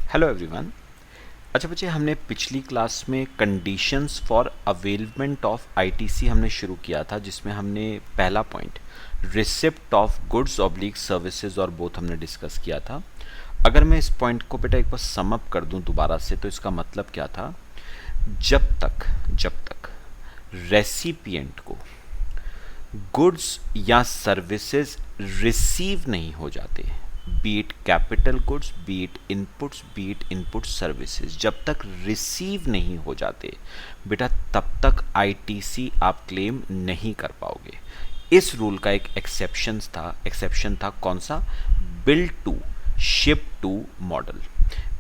Hello everyone. अच्छा बच्चे, हमने पिछली क्लास में conditions for availment of ITC हमने शुरू किया था, जिसमें हमने पहला point receipt of goods oblique services और बोथ हमने डिस्कस किया था। अगर मैं इस पॉइंट को बेटा एक बार सम अप कर दूं दोबारा से, तो इसका मतलब क्या था? जब तक रेसिपिएंट को गुड्स या सर्विसेज रिसीव नहीं हो जाते, B it capital goods, B it input services, जब तक रिसीव नहीं हो जाते बेटा, तब तक आईटीसी आप क्लेम नहीं कर पाओगे। इस रूल का एक एक्सेप्शन था कौन सा? Bill to ship to model.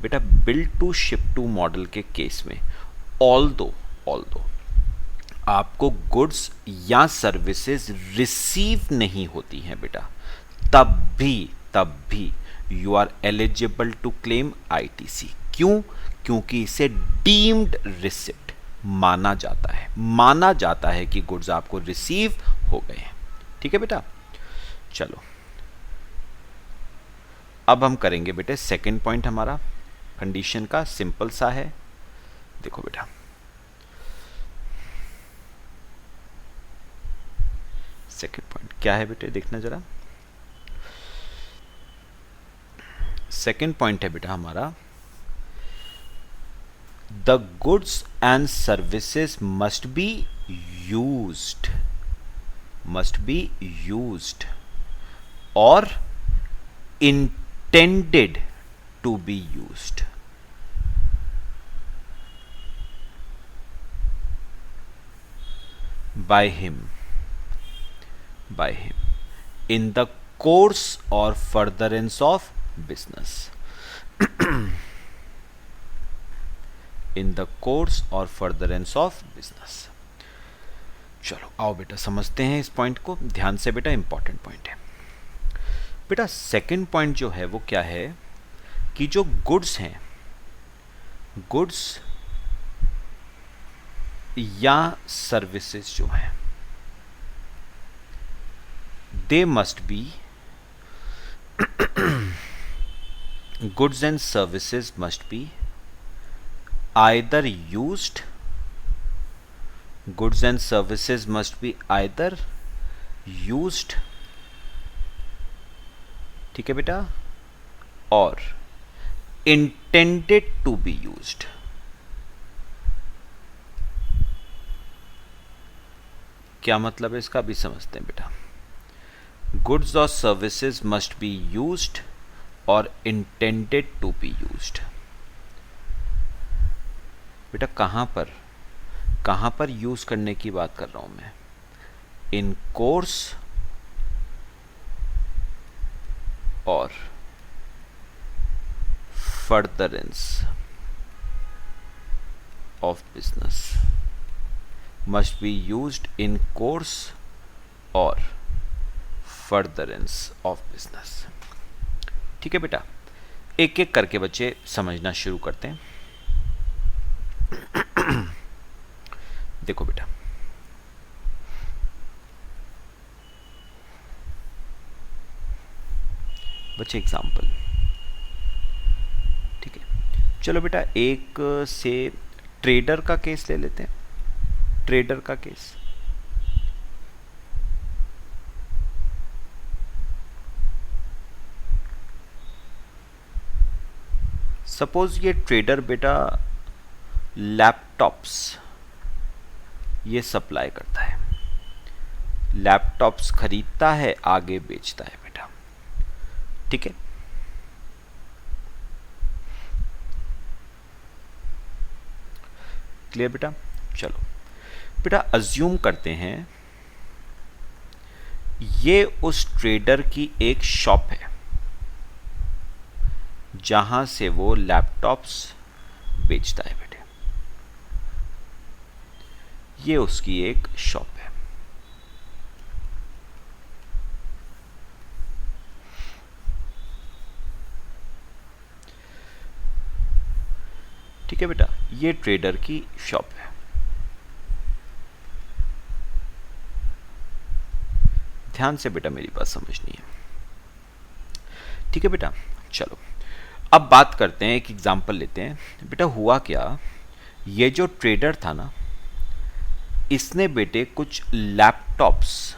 बेटा bill to ship to model के केस में ऑल दो आपको गुड्स या सर्विसेज रिसीव नहीं होती हैं बेटा, तब भी you are eligible to claim ITC. क्यों? क्योंकि इसे डीम्ड रिसिप्ट माना जाता है कि गुड्स आपको रिसीव हो गए हैं। ठीक है बेटा, चलो अब हम करेंगे बेटे सेकंड पॉइंट। हमारा कंडीशन का सिंपल सा है, देखो बेटा सेकंड पॉइंट क्या है बेटे, देखना जरा। सेकंड पॉइंट है बेटा हमारा, the goods and services must be used और intended to be used by him in the course or furtherance of business in the course or furtherance of business। चलो आओ बेटा समझते हैं इस पॉइंट को ध्यान से बेटा, इंपॉर्टेंट पॉइंट है बेटा। सेकंड पॉइंट जो है वो क्या है कि जो गुड्स हैं, गुड्स या सर्विसेज जो हैं, they must be goods and services must be either used, goods and services must be either used, ठीक है बेटा, और इंटेंडेड टू बी यूज्ड। क्या मतलब है इसका, भी समझते हैं बेटा। गुड्स और सर्विसेज मस्ट बी यूज्ड और इंटेंडेड टू बी यूज्ड। बेटा कहां पर यूज करने की बात कर रहा हूं मैं? इन कोर्स और furtherance of business, must be used in course और फर्दरेंस ऑफ बिजनेस। ठीक है बेटा, एक एक करके बच्चे समझना शुरू करते हैं। देखो बेटा, बच्चे एग्जाम्पल, ठीक है। चलो बेटा एक से ट्रेडर का केस ले लेते हैं। ट्रेडर का केस, सपोज ये ट्रेडर बेटा लैपटॉप्स ये सप्लाई करता है, लैपटॉप्स खरीदता है, आगे बेचता है बेटा, ठीक है। क्लियर बेटा? चलो बेटा अज्यूम करते हैं ये उस ट्रेडर की एक शॉप है जहां से वो लैपटॉप्स बेचता है बेटे, ये उसकी एक शॉप है। ठीक है बेटा, ये ट्रेडर की शॉप है। ध्यान से बेटा मेरी बात समझनी है, ठीक है बेटा। चलो अब बात करते हैं, एक एग्जांपल लेते हैं। बेटा हुआ क्या, ये जो ट्रेडर था ना, इसने बेटे कुछ लैपटॉप्स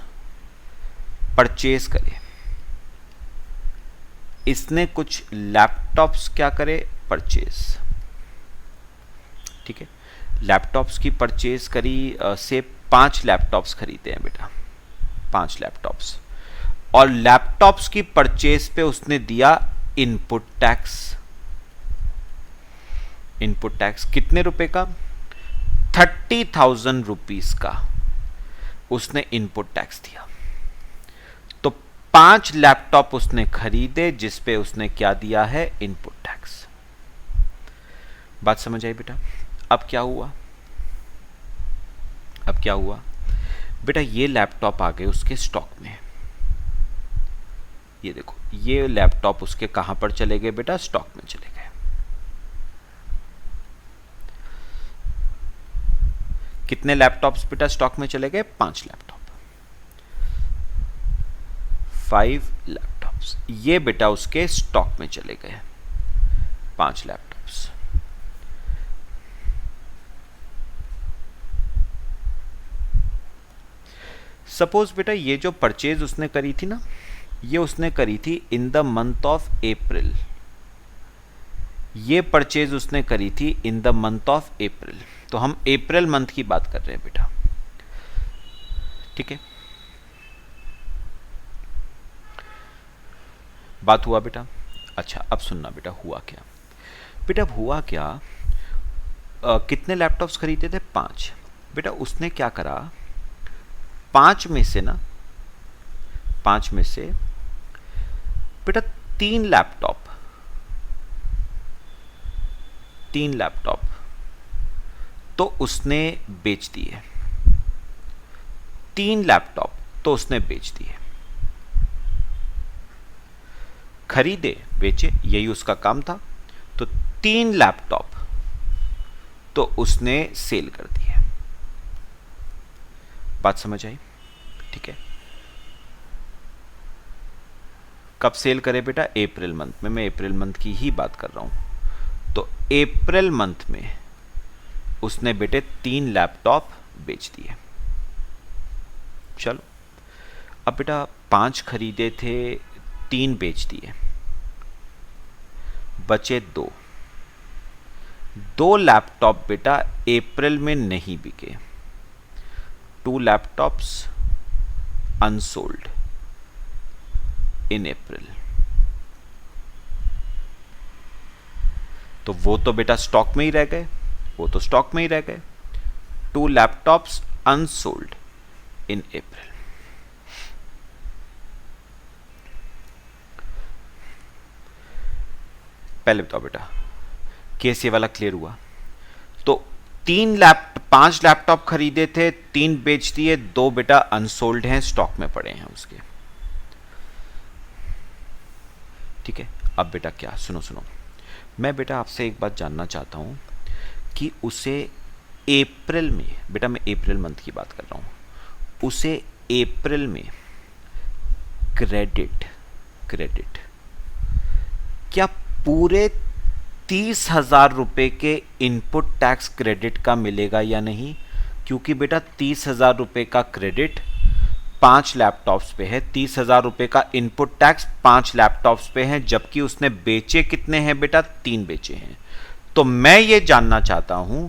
परचेज करे। इसने कुछ लैपटॉप्स क्या करे, परचेज। ठीक है, लैपटॉप्स की परचेज करी, से 5 लैपटॉप्स खरीदे हैं बेटा, 5 लैपटॉप्स। और लैपटॉप्स की परचेज पे उसने दिया इनपुट टैक्स। इनपुट टैक्स कितने रुपए का, 30,000 रुपीज का उसने इनपुट टैक्स दिया। तो 5 लैपटॉप उसने खरीदे जिस पे उसने क्या दिया है, इनपुट टैक्स। बात समझ आई बेटा। अब क्या हुआ, अब क्या हुआ बेटा, ये लैपटॉप आ गए उसके स्टॉक में। ये देखो, ये लैपटॉप उसके कहां पर चले गए बेटा, स्टॉक में चले गए। कितने लैपटॉप्स बेटा स्टॉक में चले गए, 5 लैपटॉप, 5 लैपटॉप्स। ये बेटा उसके स्टॉक में चले गए 5 लैपटॉप्स। सपोज बेटा ये जो परचेज उसने करी थी ना, ये उसने करी थी in the month of April. ये परचेज उसने करी थी in the month of April. तो हम अप्रैल मंथ की बात कर रहे हैं बेटा। ठीक है, बात हुआ बेटा। अच्छा अब सुनना बेटा, हुआ क्या बेटा, हुआ क्या, कितने लैपटॉप्स खरीदे थे, 5। बेटा उसने क्या करा, 5 में से ना, 5 में से बेटा 3 लैपटॉप, 3 लैपटॉप तो उसने बेच दिए। 3 लैपटॉप तो उसने बेच दिए। खरीदे बेचे, यही उसका काम था। तो 3 लैपटॉप तो उसने सेल कर दिए। बात समझ आई। ठीक है, कब सेल करे बेटा, अप्रैल मंथ में। मैं अप्रैल मंथ की ही बात कर रहा हूं। तो अप्रैल मंथ में उसने बेटे 3 लैपटॉप बेच दिए। चलो अब बेटा 5 खरीदे थे, 3 बेच दिए, बचे 2। 2 लैपटॉप बेटा अप्रैल में नहीं बिके। 2 लैपटॉप्स अनसोल्ड इन अप्रैल। तो वो तो बेटा स्टॉक में ही रह गए, वो तो स्टॉक में ही रह गए। 2 लैपटॉप्स अनसोल्ड इन अप्रैल। पहले बताओ बेटा, केस ये वाला क्लियर हुआ। तो 5 लैपटॉप खरीदे थे, 3 बेच दिए, 2 बेटा अनसोल्ड हैं, स्टॉक में पड़े हैं उसके। ठीक है, अब बेटा क्या, सुनो सुनो, मैं बेटा आपसे एक बात जानना चाहता हूं कि उसे अप्रैल में, बेटा मैं अप्रैल मंथ की बात कर रहा हूं, उसे अप्रैल में क्रेडिट क्या पूरे 30,000 रुपए के इनपुट टैक्स क्रेडिट का मिलेगा या नहीं? क्योंकि बेटा 30,000 रुपए का क्रेडिट 5 लैपटॉप्स पे है, 30,000 रुपए का इनपुट टैक्स 5 लैपटॉप्स पे है, जबकि उसने बेचे कितने हैं बेटा, 3 बेचे हैं। तो मैं ये जानना चाहता हूं,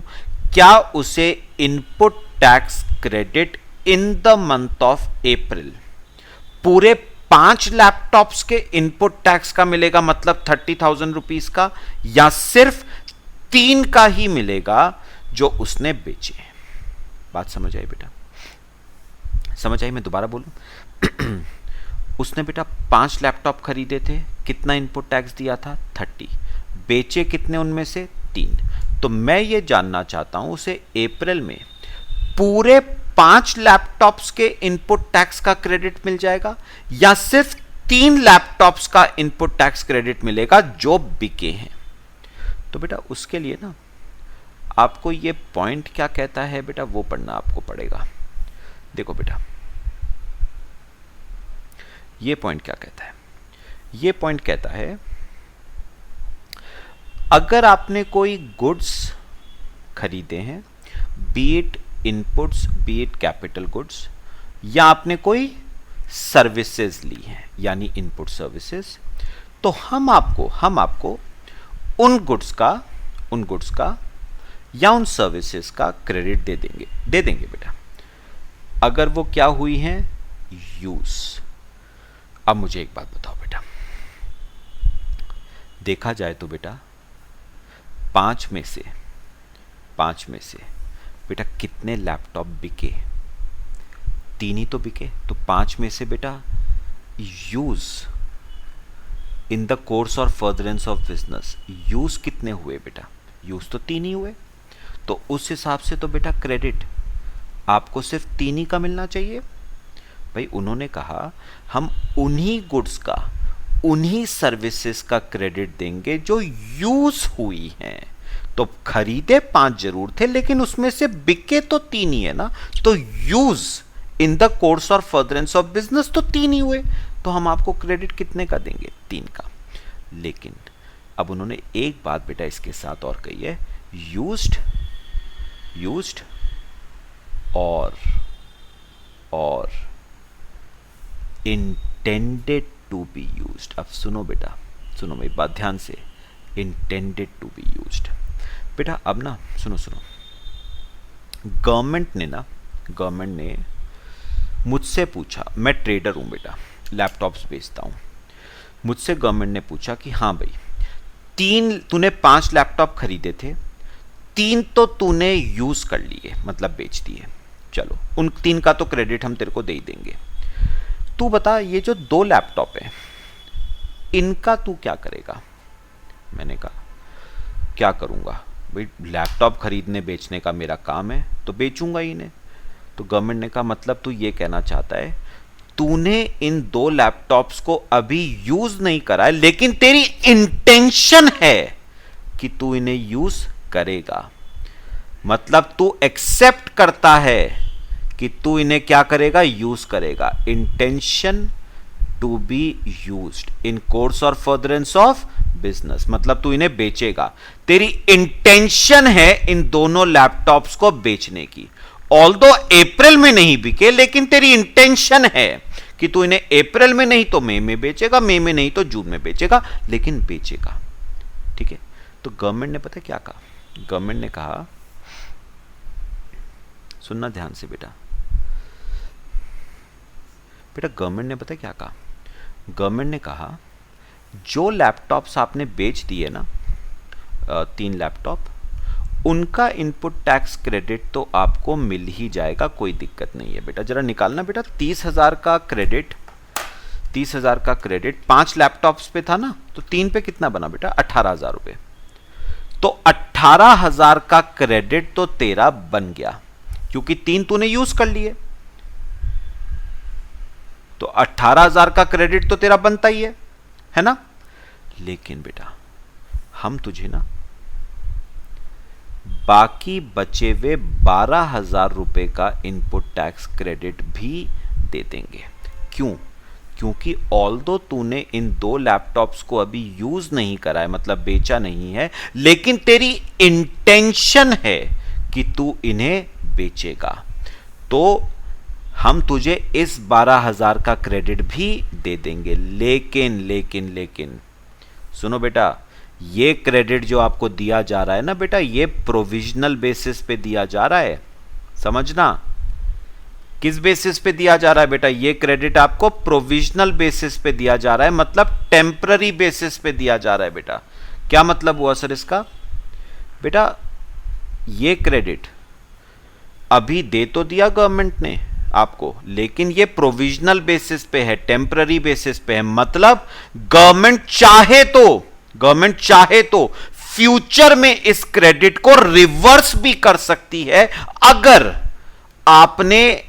क्या उसे input tax credit in the month of April पूरे 5 लैपटॉप्स के इनपुट टैक्स का मिलेगा, मतलब 30,000 रुपीज का, या सिर्फ 3 का ही मिलेगा जो उसने बेचे? बात समझ आई बेटा, समझ आई? मैं दोबारा बोलूं उसने बेटा 5 लैपटॉप खरीदे थे, कितना इनपुट टैक्स दिया था, 30। बेचे कितने उनमें से, 3। तो मैं ये जानना चाहता हूं उसे अप्रैल में पूरे 5 लैपटॉप्स के इनपुट टैक्स का क्रेडिट मिल जाएगा, या सिर्फ 3 लैपटॉप्स का इनपुट टैक्स क्रेडिट मिलेगा जो बिके हैं? तो बेटा उसके लिए ना आपको ये पॉइंट क्या कहता है बेटा, वो पढ़ना आपको पड़ेगा। देखो बेटा ये पॉइंट क्या कहता है, ये पॉइंट कहता है अगर आपने कोई गुड्स खरीदे हैं, B it inputs B it capital goods, या आपने कोई सर्विसेज ली हैं यानी इनपुट सर्विसेज, तो हम आपको उन गुड्स का या उन सर्विसेज का क्रेडिट दे देंगे बेटा, अगर वो क्या हुई हैं, यूज। अब मुझे एक बात बताओ बेटा, देखा जाए तो बेटा पांच में से बेटा कितने लैपटॉप बिके, 3 ही तो बिके। तो 5 में से बेटा यूज इन द कोर्स और फर्दरेंस ऑफ बिजनेस यूज कितने हुए बेटा, यूज तो 3 ही हुए। तो उस हिसाब से तो बेटा क्रेडिट आपको सिर्फ 3 ही का मिलना चाहिए। भाई उन्होंने कहा हम उन्हीं गुड्स का, उन्हीं सर्विसेज का क्रेडिट देंगे जो यूज हुई हैं। तो खरीदे 5 जरूर थे, लेकिन उसमें से बिके तो 3 ही है ना। तो यूज इन द कोर्स और फर्दरेंस ऑफ बिजनेस तो 3 ही हुए, तो हम आपको क्रेडिट कितने का देंगे, 3 का। लेकिन अब उन्होंने एक बात बेटा इसके साथ और कही है, यूज्ड और इंटेंडेड टू बी यूज्ड। अब सुनो बेटा, सुनो मेरी बात ध्यान से, इंटेंडेड टू बी यूज्ड बेटा। अब ना सुनो, गवर्नमेंट ने मुझसे पूछा, मैं ट्रेडर हूं बेटा, लैपटॉप्स बेचता हूं। मुझसे गवर्नमेंट ने पूछा कि हाँ भाई तूने 5 लैपटॉप खरीदे थे, 3 तो तूने यूज कर लिए, मतलब बेच दिए, चलो उन 3 का तो क्रेडिट हम तेरे को दे ही देंगे। तू बता ये जो 2 लैपटॉप है इनका तू क्या करेगा। मैंने कहा क्या करूंगा भाई, लैपटॉप खरीदने बेचने का मेरा काम है तो बेचूंगा ही इन्हें। तो गवर्नमेंट ने कहा मतलब तू ये कहना चाहता है तूने इन 2 लैपटॉप्स को अभी यूज नहीं करा है, लेकिन तेरी इंटेंशन है कि तू इन्हें यूज करेगा। मतलब तू एक्सेप्ट करता है कि तू इन्हें क्या करेगा, यूज करेगा। Intention to be used in course और फर्दरेंस ऑफ बिजनेस, मतलब तू इन्हें बेचेगा। तेरी इंटेंशन है इन दोनों लैपटॉप्स को बेचने की। ऑल्दो अप्रैल में नहीं बिके, लेकिन तेरी इंटेंशन है कि तू इन्हें अप्रैल में नहीं तो मई में बेचेगा, मई में नहीं तो जून में बेचेगा, लेकिन बेचेगा। ठीक है। तो गवर्नमेंट ने पता क्या कहा, गवर्नमेंट ने कहा, सुनना ध्यान से बेटा, गवर्नमेंट ने पता क्या कहा, गवर्नमेंट ने कहा जो लैपटॉप्स आपने बेच दिए ना, 3 लैपटॉप, उनका इनपुट टैक्स क्रेडिट तो आपको मिल ही जाएगा, कोई दिक्कत नहीं है बेटा। जरा निकालना बेटा, 30,000 का क्रेडिट, 30,000 का क्रेडिट 5 लैपटॉप्स पे था ना, तो 3 पे कितना बना बेटा, 18,000 रुपए। तो 18,000 का क्रेडिट तो तेरा बन गया, क्योंकि 3 तूने यूज कर लिए, तो 18,000 का क्रेडिट तो तेरा बनता ही है ना। लेकिन बेटा हम तुझे ना बाकी बचे हुए 12,000 रुपए का इनपुट टैक्स क्रेडिट भी दे देंगे। क्यों? क्योंकि ऑल्दो तूने इन 2 लैपटॉप्स को अभी यूज नहीं करा है, मतलब बेचा नहीं है, लेकिन तेरी इंटेंशन है कि तू इन्हें बेचेगा, तो हम तुझे इस 12,000 का क्रेडिट भी दे देंगे। लेकिन सुनो बेटा, ये क्रेडिट जो आपको दिया जा रहा है ना बेटा, ये प्रोविजनल बेसिस पे दिया जा रहा है, समझना। किस बेसिस पे दिया जा रहा है बेटा, ये क्रेडिट आपको प्रोविजनल बेसिस पे दिया जा रहा है, मतलब टेम्पररी बेसिस पे दिया जा रहा है बेटा। क्या मतलब हुआ सर इसका? बेटा ये क्रेडिट अभी दे तो दिया गवर्नमेंट ने आपको, लेकिन ये प्रोविजनल बेसिस पे है, टेम्पररी बेसिस पे है। मतलब गवर्नमेंट चाहे तो फ्यूचर में इस क्रेडिट को रिवर्स भी कर सकती है, अगर आपने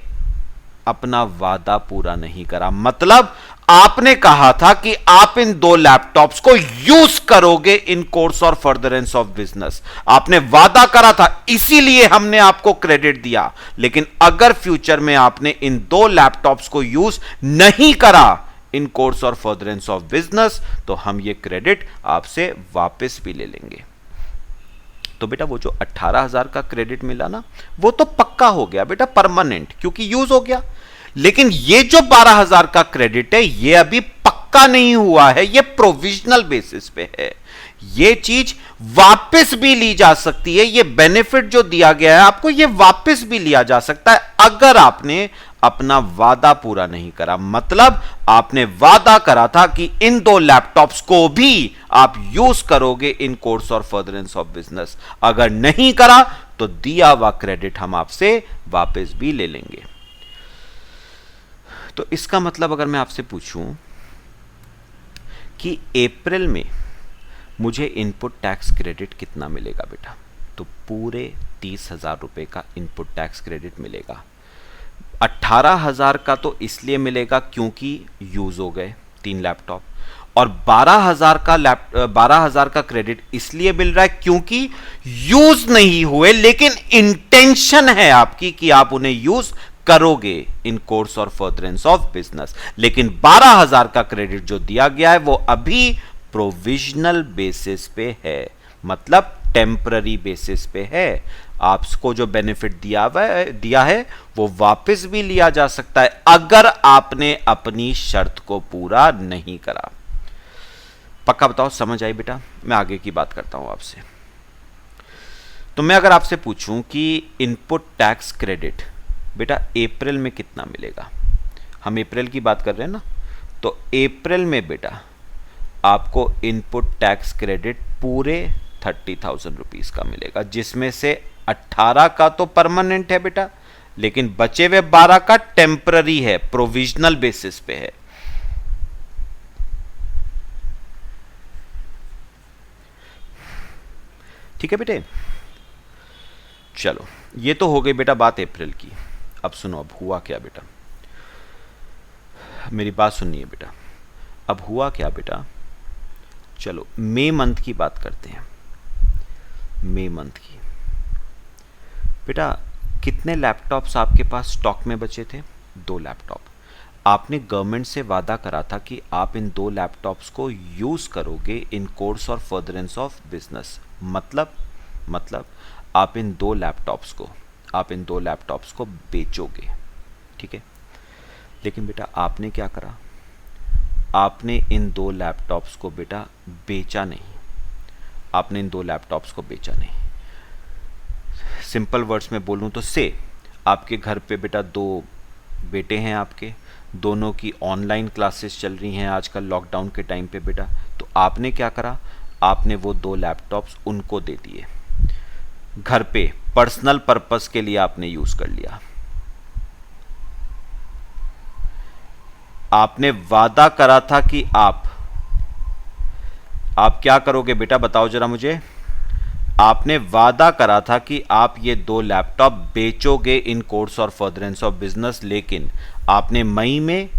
अपना वादा पूरा नहीं करा। मतलब आपने कहा था कि आप इन 2 लैपटॉप्स को यूज करोगे इन कोर्स और फर्दरेंस ऑफ बिजनेस, आपने वादा करा था, इसीलिए हमने आपको क्रेडिट दिया। लेकिन अगर फ्यूचर में आपने इन 2 लैपटॉप्स को यूज नहीं करा इन कोर्स और फर्दरेंस ऑफ बिजनेस, तो हम ये क्रेडिट आपसे वापस भी ले लेंगे। तो बेटा वो जो 18,000 का क्रेडिट मिला ना, वो तो पक्का हो गया बेटा, परमानेंट, क्योंकि यूज हो गया। लेकिन ये जो 12,000 का क्रेडिट है, ये अभी पक्का नहीं हुआ है, ये प्रोविजनल बेसिस पे है। ये चीज वापस भी ली जा सकती है, ये बेनिफिट जो दिया गया है आपको, ये वापस भी लिया जा सकता है अगर आपने अपना वादा पूरा नहीं करा। मतलब आपने वादा करा था कि इन 2 लैपटॉप्स को भी आप यूज करोगे इन कोर्स और फर्दरेंस ऑफ बिजनेस। अगर नहीं करा तो दिया हुआ क्रेडिट हम आपसे वापस भी ले लेंगे। तो इसका मतलब अगर मैं आपसे पूछूं कि अप्रैल में मुझे इनपुट टैक्स क्रेडिट कितना मिलेगा बेटा, तो पूरे 30,000 रुपए का इनपुट टैक्स क्रेडिट मिलेगा। 18,000 का तो इसलिए मिलेगा क्योंकि यूज हो गए 3 लैपटॉप, और 12,000 का क्रेडिट इसलिए मिल रहा है क्योंकि यूज नहीं हुए, लेकिन इंटेंशन है आपकी कि आप उन्हें यूज करोगे इन कोर्स और फर्दरेंस ऑफ बिजनेस। लेकिन 12,000 का क्रेडिट जो दिया गया है वो अभी प्रोविजनल बेसिस पे है, मतलब टेम्पररी बेसिस पे है। आपको जो बेनिफिट दिया है वो वापस भी लिया जा सकता है अगर आपने अपनी शर्त को पूरा नहीं करा। पक्का बताओ, समझ आई बेटा? मैं आगे की बात करता हूं आपसे। तो मैं अगर आपसे पूछूं कि इनपुट टैक्स क्रेडिट बेटा अप्रैल में कितना मिलेगा, हम अप्रैल की बात कर रहे हैं ना, तो अप्रैल में बेटा आपको इनपुट टैक्स क्रेडिट पूरे 30,000 रुपीज का मिलेगा, जिसमें से 18 का तो परमानेंट है बेटा, लेकिन बचे हुए 12 का टेम्पररी है, प्रोविजनल बेसिस पे है। ठीक है बेटे, चलो ये तो हो गई बेटा बात अप्रैल की। अब सुनो, अब हुआ क्या बेटा, मेरी बात सुनिए बेटा। अब हुआ क्या बेटा, चलो मई मंथ की बात करते हैं। मई मंथ की बेटा कितने लैपटॉप्स आपके पास स्टॉक में बचे थे? 2 लैपटॉप। आपने गवर्नमेंट से वादा करा था कि आप इन 2 लैपटॉप्स को यूज करोगे इन कोर्स और फर्दरेंस ऑफ बिजनेस। मतलब आप इन 2 लैपटॉप्स को बेचोगे, ठीक है। लेकिन बेटा आपने क्या करा, आपने इन 2 लैपटॉप्स को बेटा बेचा नहीं। आपने इन 2 लैपटॉप्स को बेचा नहीं। सिंपल वर्ड्स में बोलूं तो आपके घर पे बेटा 2 बेटे हैं आपके, दोनों की ऑनलाइन क्लासेस चल रही हैं आजकल लॉकडाउन के टाइम पे बेटा। तो आपने क्या करा, आपने वो 2 लैपटॉप्स उनको दे दिए, घर पे पर्सनल पर्पस के लिए आपने यूज कर लिया। आपने वादा करा था कि आप क्या करोगे बेटा, बताओ जरा मुझे। आपने वादा करा था कि आप ये 2 लैपटॉप बेचोगे इन कोर्स और फर्दरेंस ऑफ बिजनेस, लेकिन आपने मई में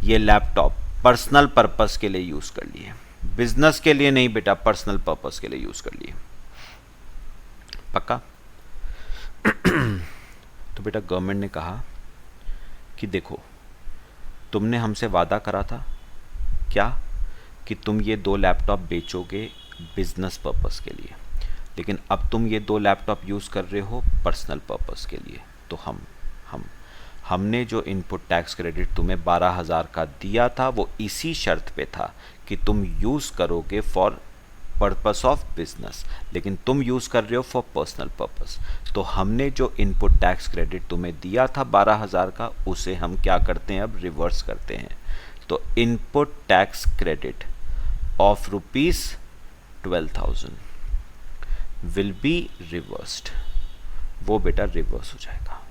ये लैपटॉप पर्सनल पर्पस के लिए यूज कर लिए, बिजनेस के लिए नहीं बेटा, पर्सनल पर्पस के लिए यूज कर लिए। पक्का? तो बेटा गवर्नमेंट ने कहा कि देखो तुमने हमसे वादा करा था क्या, कि तुम ये 2 लैपटॉप बेचोगे बिजनेस पर्पस के लिए, लेकिन अब तुम ये 2 लैपटॉप यूज कर रहे हो पर्सनल पर्पस के लिए। तो हमने जो इनपुट टैक्स क्रेडिट तुम्हें 12,000 का दिया था वो इसी शर्त पे था कि तुम यूज करोगे फॉर पर्पस ऑफ बिजनेस, लेकिन तुम यूज कर रहे हो फॉर पर्सनल पर्पस। तो हमने जो इनपुट टैक्स क्रेडिट तुम्हें दिया था 12,000 का, उसे हम क्या करते हैं, अब रिवर्स करते हैं। तो input tax credit of ₹12,000 will be reversed, वो बेटा रिवर्स हो जाएगा।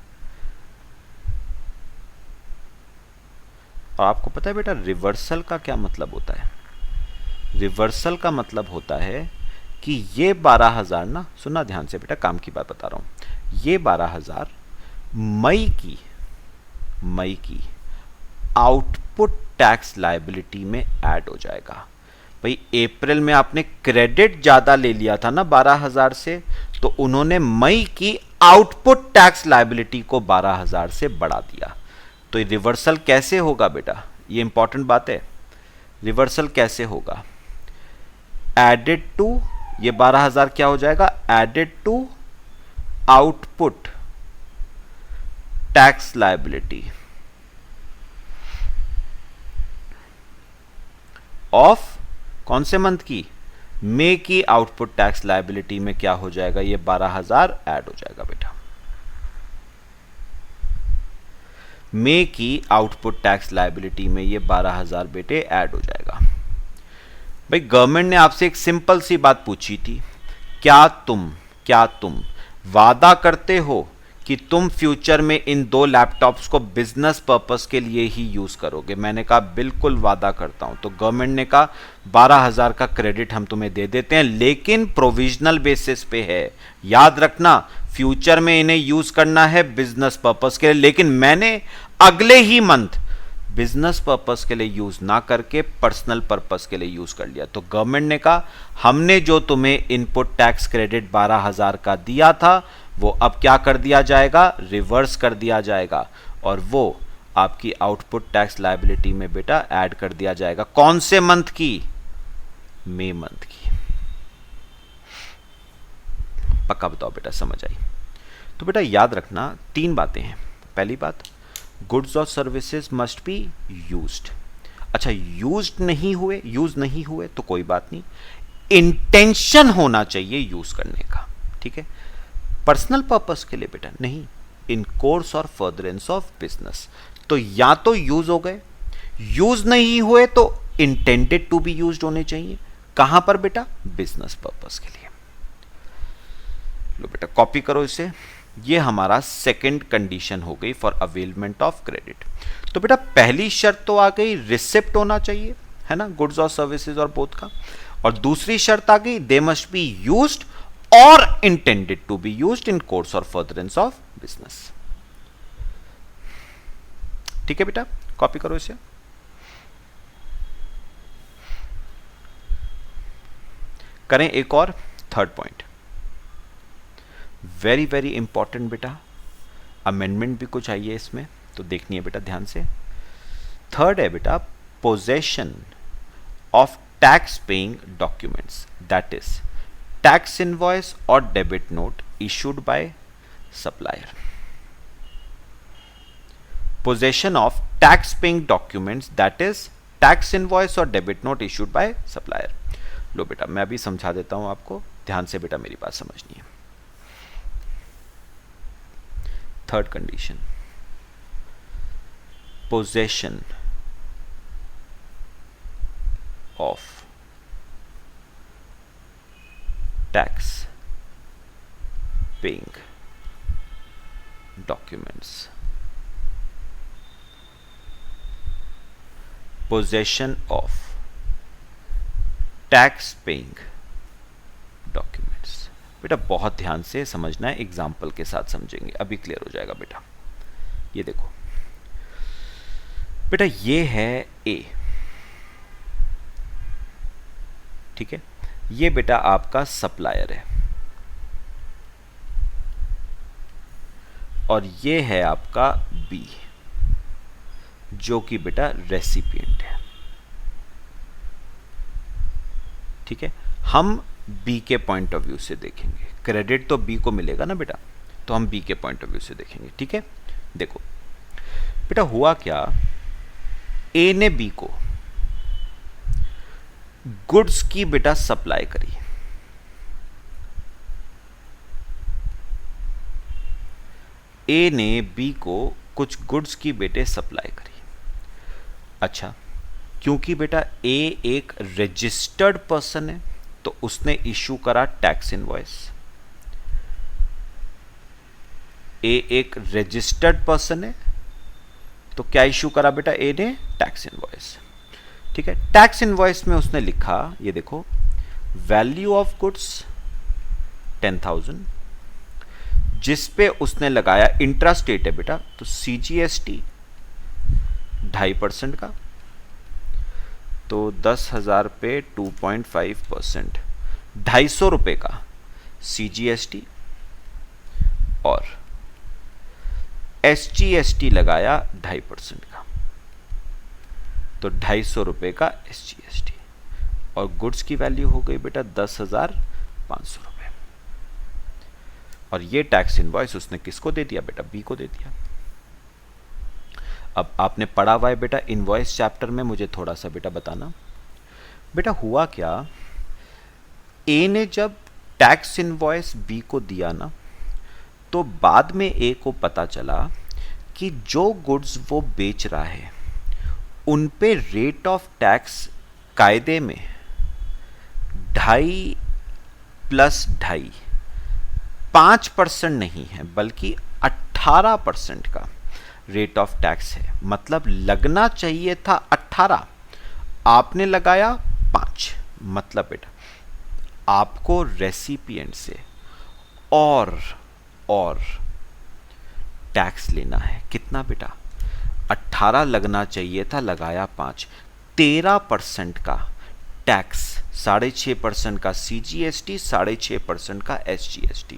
और आपको पता है बेटा रिवर्सल का क्या मतलब होता है? रिवर्सल का मतलब होता है कि ये 12,000 ना, सुनना ध्यान से बेटा, काम की बात बता रहा हूं, ये 12,000 मई की आउटपुट टैक्स लायबिलिटी में ऐड हो जाएगा। भाई अप्रैल में आपने क्रेडिट ज्यादा ले लिया था ना 12,000 से, तो उन्होंने मई की आउटपुट टैक्स लायबिलिटी को 12,000 से बढ़ा दिया। तो रिवर्सल कैसे होगा बेटा, ये इंपॉर्टेंट बात है। रिवर्सल कैसे होगा, एडेड टू ये 12,000 क्या हो जाएगा, added to output tax liability of कौन से मंथ की, मई की आउटपुट टैक्स लायबिलिटी में क्या हो जाएगा, ये 12,000 ऐड हो जाएगा बेटा। मई की आउटपुट टैक्स लायबिलिटी में ये 12,000 बेटे ऐड हो जाएगा। भाई गवर्नमेंट ने आपसे एक सिंपल सी बात पूछी थी, क्या तुम वादा करते हो कि तुम फ्यूचर में इन 2 लैपटॉप्स को बिजनेस पर्पस के लिए ही यूज करोगे। मैंने कहा बिल्कुल वादा करता हूं। तो गवर्नमेंट ने कहा 12,000 का क्रेडिट हम तुम्हें दे देते हैं, लेकिन प्रोविजनल बेसिस पे है। याद रखना फ्यूचर में इन्हें यूज करना है बिजनेस पर्पस के लिए, लेकिन मैंने अगले ही मंथ बिजनेस पर्पस के लिए यूज ना करके पर्सनल पर्पस के लिए यूज कर लिया। तो गवर्नमेंट ने कहा हमने जो तुम्हें इनपुट टैक्स क्रेडिट 12,000 का दिया था वो अब क्या कर दिया जाएगा, रिवर्स कर दिया जाएगा, और वो आपकी आउटपुट टैक्स लायबिलिटी में बेटा ऐड कर दिया जाएगा। कौन से मंथ की, मई मंथ की। पक्का बताओ बेटा, समझ आई। तो बेटा याद रखना 3 बातें हैं। पहली बात, गुड्स और सर्विसेज मस्ट बी यूज्ड। अच्छा, यूज नहीं हुए तो कोई बात नहीं, इंटेंशन होना चाहिए यूज करने का, ठीक है। पर्सनल पर्पस के लिए बेटा नहीं, इन कोर्स और फर्दरेंस ऑफ बिजनेस। तो या तो यूज हो गए, यूज नहीं हुए तो इंटेंडेड टू बी यूज्ड होने चाहिए। कहां पर बेटा, बिजनेस पर्पस के लिए। लो बेटा कॉपी करो इसे। ये हमारा सेकंड कंडीशन हो गई फॉर अवेलमेंट ऑफ क्रेडिट। तो बेटा पहली शर्त तो आ गई, रिसिप्ट होना चाहिए, है ना, गुड्स और सर्विसेज और बोथ का। और दूसरी शर्त आ गई, they must be used or intended to be used in course or furtherance of business। ठीक है बेटा, कॉपी करो इसे। करें एक और third point, very very important बेटा, अमेंडमेंट भी कुछ आई है इसमें, तो देखनी है बेटा ध्यान से। थर्ड है बेटा, possession of tax paying documents, that is tax invoice और debit note issued by supplier. Possession of tax paying documents that is tax invoice और debit note issued by supplier. लो बेटा मैं अभी समझा देता हूं आपको, ध्यान से बेटा मेरी बात समझनी है। Third condition, possession of tax paying documents, possession of tax paying documents। बेटा बहुत ध्यान से समझना है, एग्जाम्पल के साथ समझेंगे, अभी क्लियर हो जाएगा बेटा। ये देखो बेटा, ये है ए, ठीक है, ये बेटा आपका सप्लायर है, और ये है आपका बी जो कि बेटा रेसिपिएंट है, ठीक है। हम बी के पॉइंट ऑफ व्यू से देखेंगे, क्रेडिट तो बी को मिलेगा ना बेटा, तो हम बी के पॉइंट ऑफ व्यू से देखेंगे, ठीक है। देखो बेटा हुआ क्या, ए ने बी को गुड्स की बेटा सप्लाई करी, ए ने बी को कुछ गुड्स की बेटे सप्लाई करी। अच्छा, क्योंकि बेटा ए एक रजिस्टर्ड पर्सन है तो उसने इशू करा टैक्स इनवॉइस। ए एक रजिस्टर्ड पर्सन है तो क्या इशू करा बेटा ए ने, टैक्स इनवॉइस, ठीक है। टैक्स इनवॉइस में उसने लिखा, ये देखो, वैल्यू ऑफ गुड्स 10,000, जिस पे उसने लगाया इंट्रा स्टेट है बेटा, तो CGST 2.5% का, तो 10,000 पे 2.5%, 250 रुपए का CGST, और SGST लगाया 2.5% का, तो 250 रुपए का SGST, और गुड्स की वैल्यू हो गई बेटा 10,000 500 रुपए। और ये टैक्स इनवॉइस उसने किसको दे दिया बेटा? बी को दे दिया। अब आपने पढ़ा हुआ है बेटा इनवॉइस चैप्टर में, मुझे थोड़ा सा बेटा बताना। बेटा हुआ क्या, ए ने जब टैक्स इनवॉइस बी को दिया ना, तो बाद में ए को पता चला कि जो गुड्स वो बेच रहा है उन पे रेट ऑफ टैक्स कायदे में 2.5 प्लस 2.5 5% नहीं है, बल्कि 18% का रेट ऑफ टैक्स है। मतलब लगना चाहिए था 18, आपने लगाया 5। मतलब बेटा आपको रेसिपिएंट से और टैक्स लेना है। कितना बेटा? 18 लगना चाहिए था, लगाया 5। 13% का टैक्स, 6.5% का CGST, 6.5% का SGST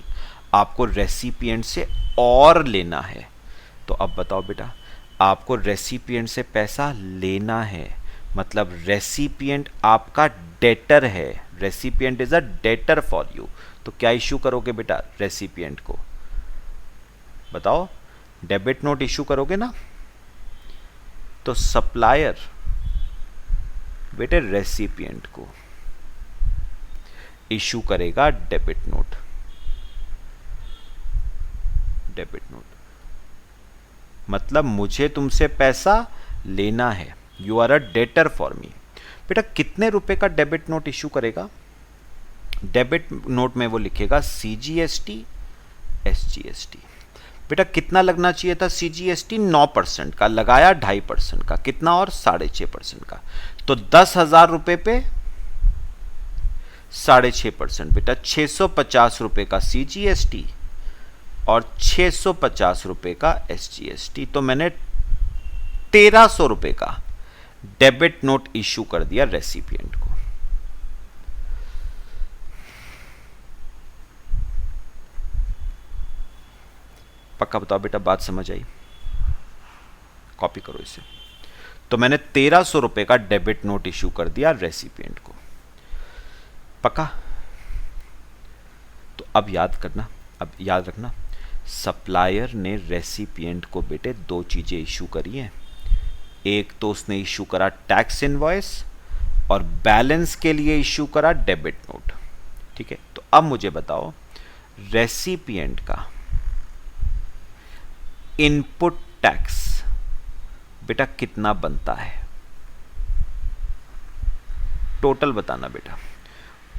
आपको रेसिपिएंट से और लेना है। तो अब बताओ बेटा, आपको रेसिपिएंट से पैसा लेना है, मतलब रेसिपिएंट आपका डेटर है। Recipient is a debtor for you. तो क्या इश्यू करोगे बेटा रेसिपिएंट को? बताओ, डेबिट नोट इश्यू करोगे ना? तो सप्लायर बेटे रेसिपिएंट को इश्यू करेगा डेबिट नोट। डेबिट नोट मतलब मुझे तुमसे पैसा लेना है, you are a debtor for me. बेटा कितने रुपए का डेबिट नोट इश्यू करेगा? डेबिट नोट में वो लिखेगा CGST SGST। बेटा कितना लगना चाहिए था CGST? 9% का, लगाया 2.5% का। कितना? और 6.5% का। तो 10,000 रुपए पे 6.5%। बेटा 650 रुपए का CGST और 650 रुपए का SGST। तो मैंने 1300 रुपए का डेबिट नोट इश्यू कर दिया रेसिपिएंट को। पक्का बताओ बेटा, बात समझ आई? कॉपी करो इसे। तो मैंने 1300 रुपए का डेबिट नोट इश्यू कर दिया रेसिपिएंट को। पक्का? तो अब याद करना, अब याद रखना, सप्लायर ने रेसिपिएंट को बेटे 2 चीजें इश्यू करी हैं। एक तो उसने इश्यू करा टैक्स इनवॉइस, और बैलेंस के लिए इश्यू करा डेबिट नोट। ठीक है, तो अब मुझे बताओ रेसिपिएंट का इनपुट टैक्स बेटा कितना बनता है? टोटल बताना बेटा।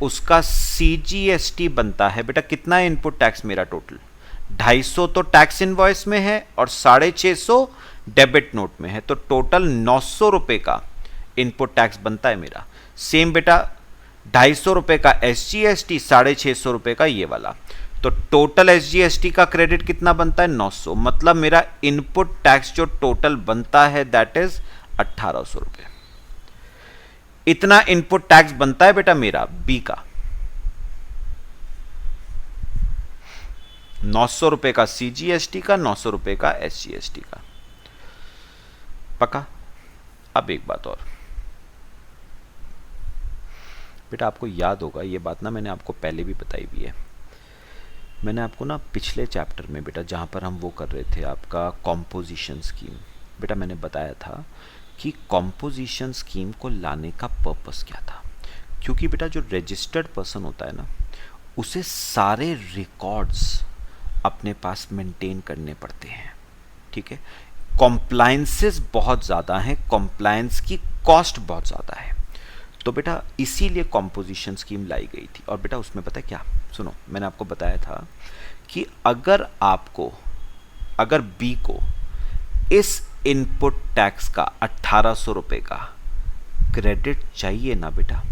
उसका CGST बनता है बेटा कितना है इनपुट टैक्स मेरा? टोटल 250 तो टैक्स इनवॉइस में है और 650 डेबिट नोट में है, तो टोटल 900 रुपए का इनपुट टैक्स बनता है मेरा। सेम बेटा 250 रुपए का SGST, 650 रुपए का ये वाला, तो टोटल SGST का क्रेडिट कितना बनता है? 900। मतलब मेरा इनपुट टैक्स जो टोटल बनता है दैट इज 1800 रुपए। इतना इनपुट टैक्स बनता है बेटा मेरा बी का। 900 रुपए का CGST का, 900 रुपए का SGST का। पक्का? अब एक बात और बेटा, आपको याद होगा ये बात ना, मैंने आपको पहले भी बताई हुई है। मैंने आपको ना पिछले चैप्टर में बेटा, जहाँ पर हम वो कर रहे थे आपका कॉम्पोजिशन स्कीम, बेटा मैंने बताया था कि कॉम्पोजिशन स्कीम को लाने का पर्पस क्या था। क्योंकि बेटा जो रजिस्टर्ड पर्सन होता है ना, उसे सारे रिकॉर्ड्स अपने पास मेंटेन करने पड़ते हैं। ठीक है, कॉम्प्लायंसेस बहुत ज़्यादा हैं, कॉम्प्लायंस की कॉस्ट बहुत ज़्यादा है, तो बेटा इसीलिए कॉम्पोजिशन स्कीम लाई गई थी। और बेटा उसमें पता है क्या, सुनो, मैंने आपको बताया था कि अगर बी को इस इनपुट टैक्स का 1800 रुपए का क्रेडिट चाहिए ना बेटा,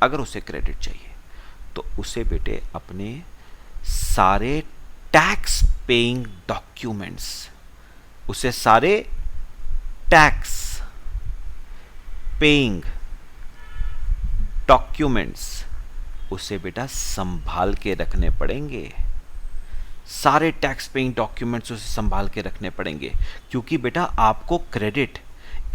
अगर उसे क्रेडिट चाहिए तो उसे बेटे अपने सारे टैक्स पेइंग डॉक्यूमेंट्स, उसे सारे टैक्स पेइंग डॉक्यूमेंट्स उसे बेटा संभाल के रखने पड़ेंगे। सारे टैक्स पेइंग डॉक्यूमेंट्स उसे संभाल के रखने पड़ेंगे, क्योंकि बेटा आपको क्रेडिट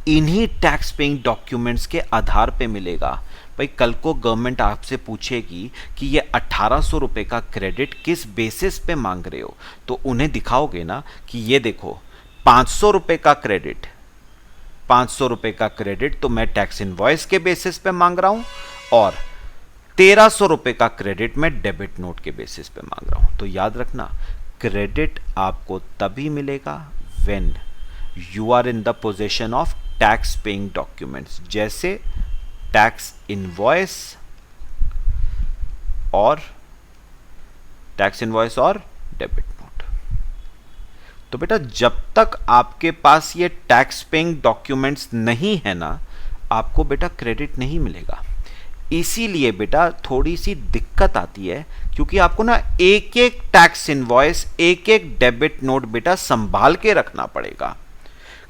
इन्हीं टैक्स पेइंग डॉक्यूमेंट्स के आधार पे मिलेगा। भाई कल को गवर्नमेंट आपसे पूछेगी कि ये 1800 रुपये का क्रेडिट किस बेसिस पे मांग रहे हो, तो उन्हें दिखाओगे ना कि ये देखो 500 रुपये का क्रेडिट, 500 रुपये का क्रेडिट तो मैं टैक्स इनवॉइस के बेसिस पे मांग रहा हूं, और 1300 रुपये का क्रेडिट मैं डेबिट नोट के बेसिस पे मांग रहा हूं। तो याद रखना, क्रेडिट आपको तभी मिलेगा when you are in the position of tax paying documents, जैसे टैक्स इनवॉइस और डेबिट नोट। तो बेटा जब तक आपके पास ये टैक्स पेइंग डॉक्यूमेंट्स नहीं है ना, आपको बेटा क्रेडिट नहीं मिलेगा। इसीलिए बेटा थोड़ी सी दिक्कत आती है, क्योंकि आपको ना एक एक टैक्स इनवॉइस, एक एक डेबिट नोट बेटा संभाल के रखना पड़ेगा,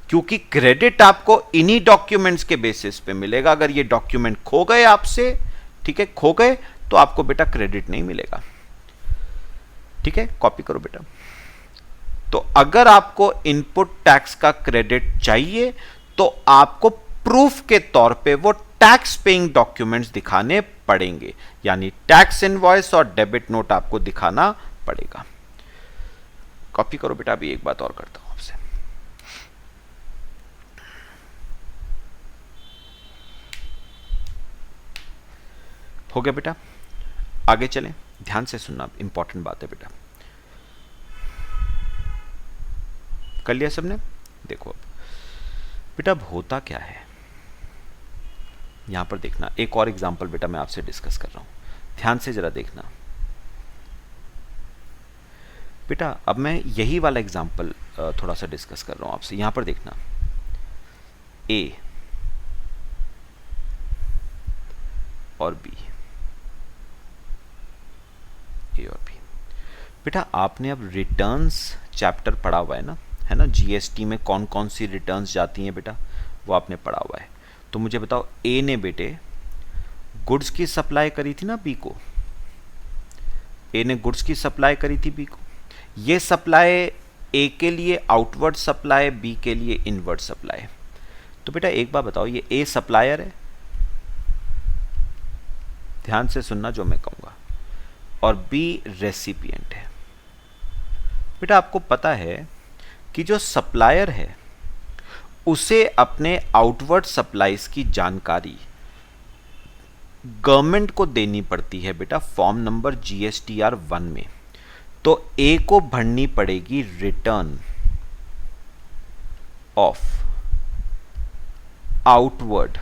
क्योंकि क्रेडिट आपको इन्हीं डॉक्यूमेंट्स के बेसिस पे मिलेगा। अगर ये डॉक्यूमेंट खो गए आपसे, ठीक है, खो गए तो आपको बेटा क्रेडिट नहीं मिलेगा। ठीक है, कॉपी करो बेटा। तो अगर आपको इनपुट टैक्स का क्रेडिट चाहिए तो आपको प्रूफ के तौर पे वो टैक्स पेइंग डॉक्यूमेंट्स दिखाने पड़ेंगे, यानी टैक्स इनवॉइस और डेबिट नोट आपको दिखाना पड़ेगा। कॉपी करो बेटा। अभी एक बात और करता हूं आपसे। हो गया बेटा, आगे चलें। ध्यान से सुनना, इंपॉर्टेंट बात है बेटा। कर लिया सबने? देखो अब बेटा अब होता क्या है, यहां पर देखना। एक और एग्जांपल बेटा मैं आपसे डिस्कस कर रहा हूं, ध्यान से जरा देखना बेटा। अब मैं यही वाला एग्जांपल थोड़ा सा डिस्कस कर रहा हूं आपसे। यहां पर देखना, ए और बी, ए और बी। बेटा आपने अब रिटर्न्स चैप्टर पढ़ा हुआ है ना, जीएसटी में कौन कौन सी रिटर्न्स जाती हैं बेटा, वो आपने पढ़ा हुआ है। तो मुझे बताओ, ए ने बेटे गुड्स की सप्लाई करी थी ना बी को, ए ने गुड्स की सप्लाई करी थी बी को। ये सप्लाई ए के लिए आउटवर्ड सप्लाई, बी के लिए इनवर्ड सप्लाई। तो बेटा एक बात बताओ, ये ए सप्लायर है, ध्यान से सुनना जो मैं कहूंगा, और बी रेसिपिएंट है। बेटा आपको पता है कि जो सप्लायर है उसे अपने आउटवर्ड सप्लाईज की जानकारी गवर्नमेंट को देनी पड़ती है बेटा, फॉर्म नंबर जीएसटीआर 1 में। तो ए को भरनी पड़ेगी रिटर्न ऑफ आउटवर्ड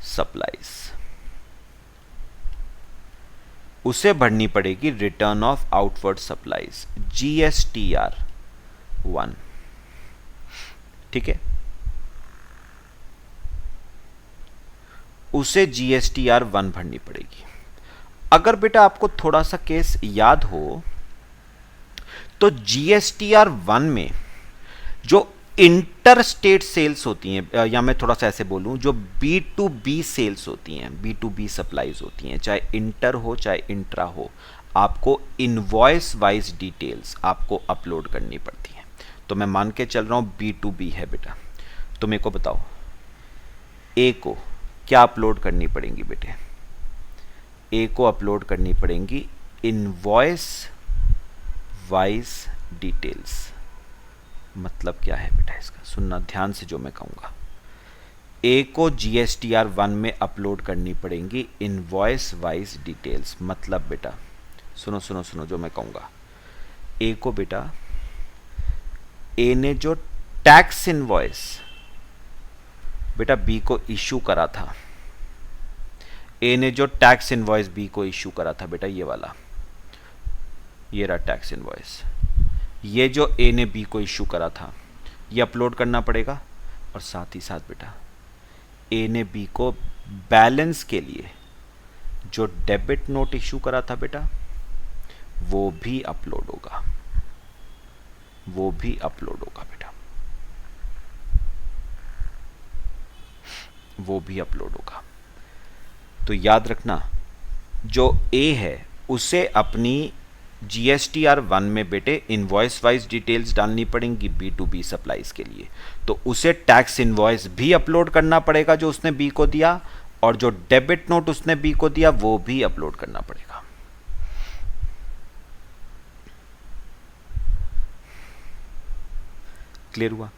सप्लाईज, उसे भरनी पड़ेगी return of outward supplies, GSTR 1। ठीक है, उसे जीएसटीआर 1 भरनी पड़ेगी। अगर बेटा आपको थोड़ा सा केस याद हो तो जीएसटीआर 1 में जो इंटर स्टेट सेल्स होती हैं, या मैं थोड़ा सा ऐसे बोलूं, जो B2B सेल्स होती हैं, B2B सप्लाईज होती हैं, चाहे इंटर हो चाहे इंट्रा हो, आपको इनवॉइस वाइज डिटेल्स आपको अपलोड करनी पड़ती हैं। तो मैं मान के चल रहा हूं B2B है बेटा, तो मेरे को बताओ ए को क्या अपलोड करनी पड़ेंगी बेटे, ए को अपलोड करनी पड़ेंगी इनवॉइस वाइज डिटेल्स। मतलब क्या है बेटा इसका, सुनना ध्यान से जो मैं कहूंगा। ए को जीएसटीआर 1 में अपलोड करनी पड़ेंगी इनवॉइस वाइज डिटेल्स। मतलब बेटा सुनो सुनो सुनो जो मैं कहूंगा, ए को बेटा, ए ने जो टैक्स इनवॉइस बेटा बी को इशू करा था, ए ने जो टैक्स इनवॉइस बी को इशू करा था बेटा, ये वाला, ये रहा टैक्स इनवॉइस, ये जो ए ने बी को इशू करा था ये अपलोड करना पड़ेगा। और साथ ही साथ बेटा ए ने बी को बैलेंस के लिए जो डेबिट नोट इशू करा था बेटा, वो भी अपलोड होगा, वो भी अपलोड होगा बेटा, वो भी अपलोड होगा। तो याद रखना, जो ए है उसे अपनी जीएसटीआर 1 में बेटे इनवॉइस वाइज डिटेल्स डालनी पड़ेंगी B2B सप्लाईज के लिए, तो उसे टैक्स इनवॉइस भी अपलोड करना पड़ेगा जो उसने बी को दिया, और जो डेबिट नोट उसने बी को दिया वो भी अपलोड करना पड़ेगा। क्लियर हुआ?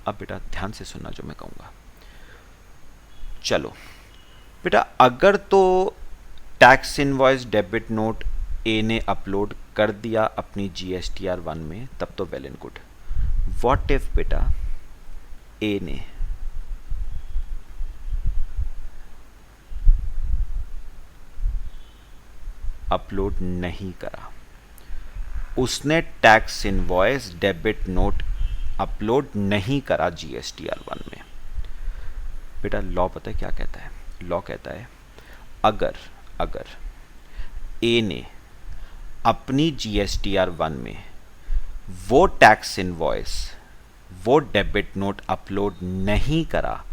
अब बेटा ध्यान से सुनना जो मैं कहूंगा। चलो बेटा, अगर तो टैक्स इनवॉइस डेबिट नोट ए ने अपलोड कर दिया अपनी GSTR1 में, तब तो well and good. What if बेटा ए ने अपलोड नहीं करा, उसने tax invoice debit note upload नहीं करा GSTR1 में। बेटा लॉ पता है क्या कहता है? लॉ कहता है अगर ए ने अपनी GSTR1 में वो टैक्स इनवॉइस, वो डेबिट नोट अपलोड नहीं करा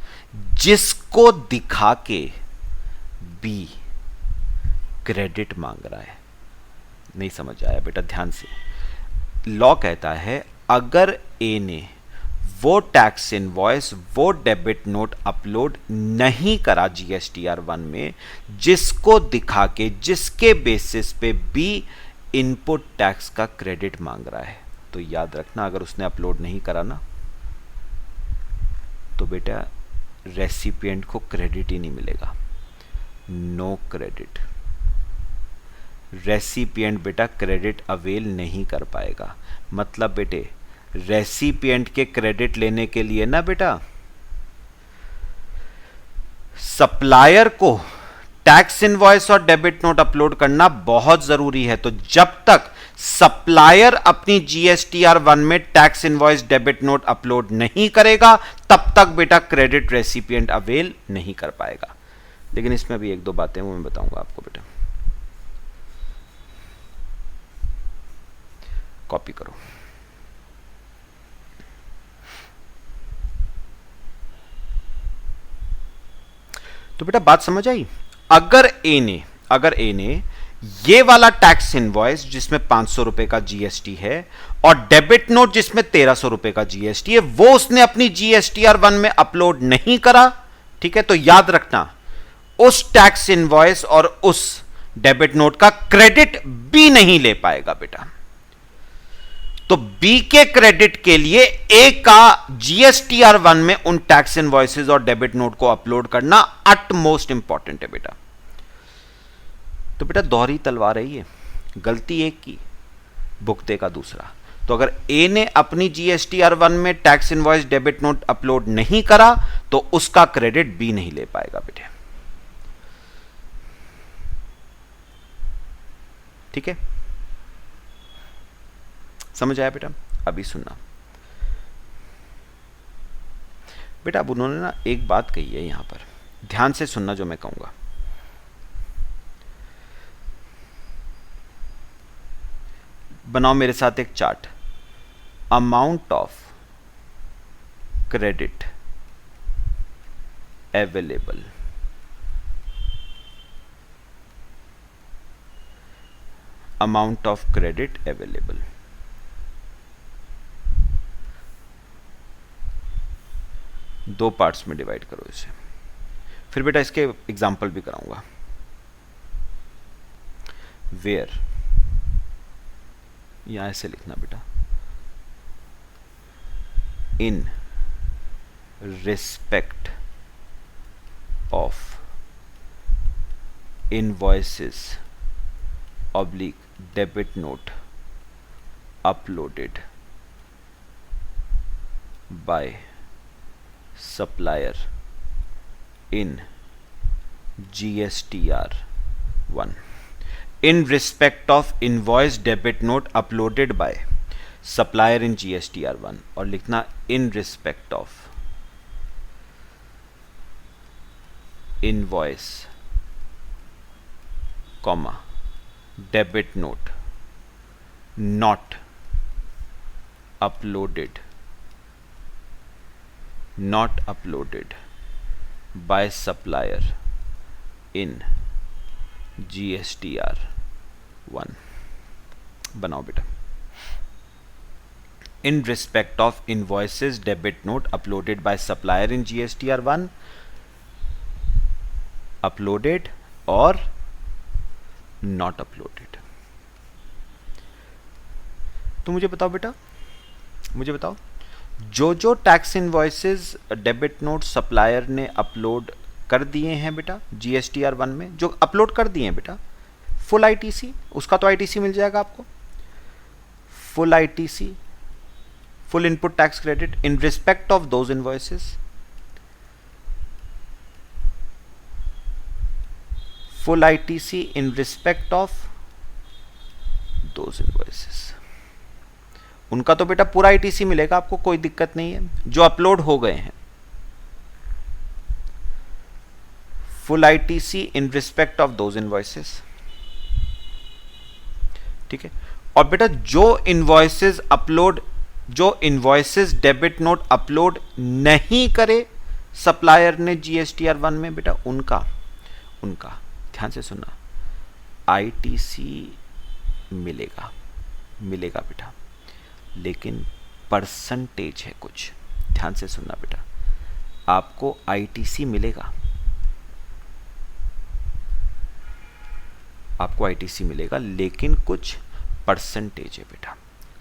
जिसको दिखा के बी क्रेडिट मांग रहा है। नहीं समझ आया बेटा? ध्यान से, लॉ कहता है अगर ए ने वो टैक्स इनवॉइस, वो डेबिट नोट अपलोड नहीं करा GSTR1 में जिसको दिखा के, जिसके बेसिस पे बी इनपुट टैक्स का क्रेडिट मांग रहा है, तो याद रखना अगर उसने अपलोड नहीं करा ना, तो बेटा रेसिपिएंट को क्रेडिट ही नहीं मिलेगा। No credit. रेसिपिएंट बेटा क्रेडिट अवेल नहीं कर पाएगा। मतलब बेटे रेसिपिएंट के क्रेडिट लेने के लिए ना बेटा सप्लायर को टैक्स इनवॉइस और डेबिट नोट अपलोड करना बहुत जरूरी है। तो जब तक सप्लायर अपनी GSTR1 में tax invoice debit note upload नहीं करेगा, तब तक बेटा क्रेडिट रेसिपिएंट अवेल नहीं कर पाएगा। लेकिन इसमें भी एक दो बातें वो मैं बताऊंगा आपको बेटा। कॉपी करो। तो बेटा बात समझ आई? अगर ए ने ये वाला टैक्स इनवॉइस जिसमें 500 रुपए का GST है और डेबिट नोट जिसमें 1300 रुपए का GST है, वो उसने अपनी GSTR1 में अपलोड नहीं करा, ठीक है, तो याद रखना उस टैक्स इनवॉइस और उस डेबिट नोट का क्रेडिट बी नहीं ले पाएगा बेटा। तो बी के क्रेडिट के लिए ए का GSTR1 में उन टैक्स इनवॉइसेस और डेबिट नोट को अपलोड करना अट मोस्ट इंपॉर्टेंट है बेटा। तो बेटा दोहरी तलवार है ये, गलती एक की भुगते का दूसरा। तो अगर ए ने अपनी GSTR1 में tax invoice debit note upload नहीं करा तो उसका क्रेडिट बी नहीं ले पाएगा बेटे। ठीक है, समझ आया बेटा? अभी सुनना बेटा, अब उन्होंने ना एक बात कही है यहां पर, ध्यान से सुनना जो मैं कहूंगा। बनाओ मेरे साथ एक chart. Amount of credit available, amount of credit available. दो पार्ट्स में डिवाइड करो इसे। फिर बेटा इसके एग्जाम्पल भी कराऊंगा। वेयर, यहां ऐसे लिखना बेटा, in respect of invoices oblique debit note uploaded by supplier in GSTR1, in respect of invoice debit note uploaded by supplier in GSTR1, और लिखना in respect of invoice comma debit note not uploaded by supplier in GSTR1। बनाओ बेटा, in respect of invoices debit note uploaded by supplier in GSTR1, uploaded और not uploaded. तो मुझे बताओ बेटा, मुझे बताओ, जो जो tax invoices debit note supplier ने अपलोड कर दिए हैं बेटा जीएसटीआर 1 में, जो अपलोड कर दिए हैं बेटा, फुल आईटीसी, उसका तो आईटीसी मिल जाएगा आपको, full ITC, full input tax credit in respect of those invoices, full ITC in respect of those invoices। उनका तो बेटा पूरा ITC मिलेगा आपको, कोई दिक्कत नहीं है, जो अपलोड हो गए हैं। full ITC in respect of those invoices, ठीक है। और बेटा जो इनवॉइसेस अपलोड, जो इनवॉइसेस डेबिट नोट अपलोड नहीं करे सप्लायर ने जीएसटीआर 1 में बेटा, उनका ध्यान से सुनना, आईटीसी मिलेगा, मिलेगा बेटा, लेकिन परसेंटेज है कुछ, ध्यान से सुनना बेटा, आपको आईटीसी मिलेगा, आपको आईटीसी मिलेगा, लेकिन कुछ परसेंटेज है बेटा,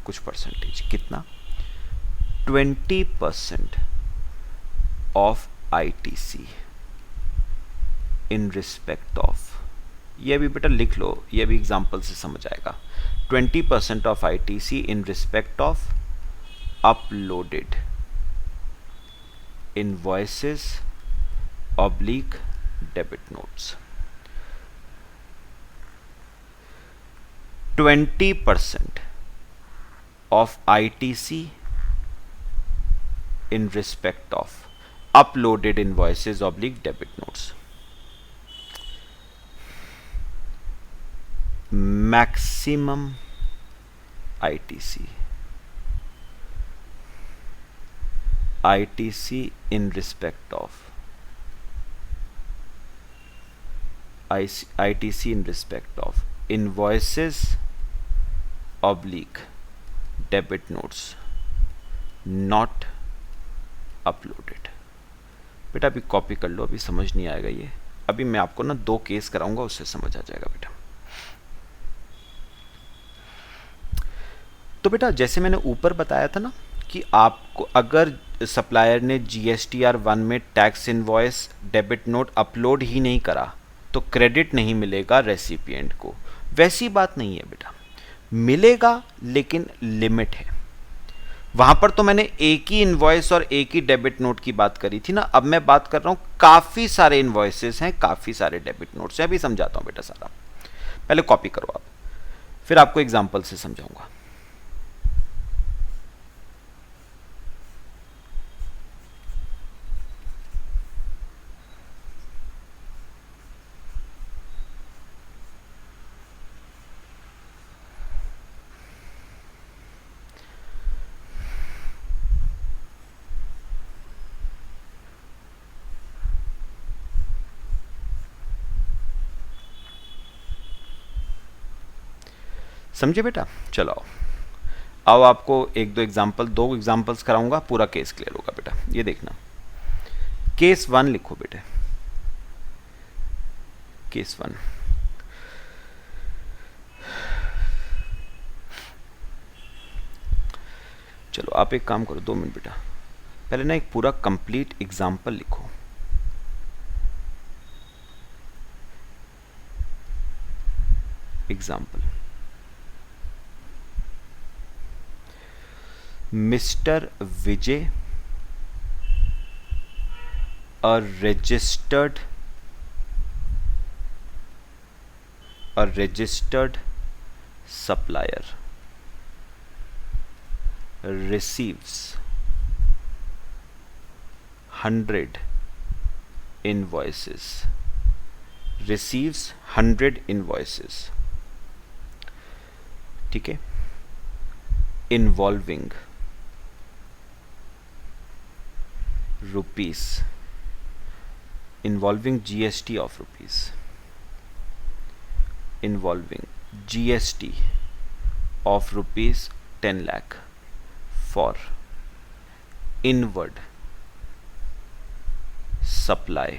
कुछ परसेंटेज, कितना, 20% of ITC in respect of, ये भी बेटा लिख लो, ये भी एग्जांपल से समझ आएगा, 20% of ITC in respect of uploaded invoices oblique debit notes, 20% of ITC in respect of uploaded invoices oblique debit notes, maximum ITC in respect of ITC in respect of invoices oblique debit notes not uploaded. बेटा अभी copy कर लो, अभी समझ नहीं आएगा ये, अभी मैं आपको ना 2 केस कराऊंगा, उससे समझ आ जाएगा बेटा। तो बेटा जैसे मैंने ऊपर बताया था ना कि आपको अगर सप्लायर ने जीएसटीआर 1 में tax invoice debit note upload ही नहीं करा तो क्रेडिट नहीं मिलेगा रेसिपिएंट को, वैसी बात नहीं है बेटा, मिलेगा लेकिन लिमिट है। वहां पर तो मैंने एक ही इनवॉइस और एक ही डेबिट नोट की बात करी थी ना, अब मैं बात कर रहा हूं काफी सारे इनवॉइसेस हैं, काफी सारे डेबिट नोट्स हैं, अभी समझाता हूं बेटा सारा, पहले कॉपी करो आप, फिर आपको एग्जांपल से समझाऊंगा। समझे बेटा, चलो आओ आपको 1-2 एग्जाम्पल, 2 एग्जाम्पल्स कराऊंगा, पूरा केस क्लियर होगा बेटा। ये देखना, केस 1 लिखो बेटे, केस 1, चलो आप एक काम करो, 2 मिनट बेटा, पहले ना एक पूरा कंप्लीट एग्जाम्पल लिखो। Example, Mr. Vijay, a registered supplier, receives 100 invoices, ठीक है, involving rupees, involving GST of rupees, involving GST of rupees 10 lakh for inward supply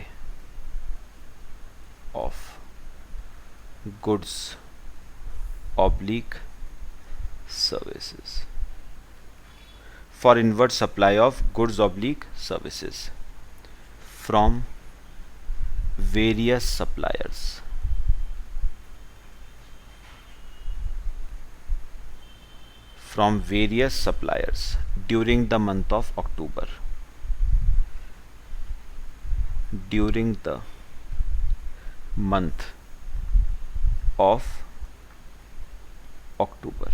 of goods oblique services, for inward supply of goods oblique services from various suppliers during the month of October, during the month of October,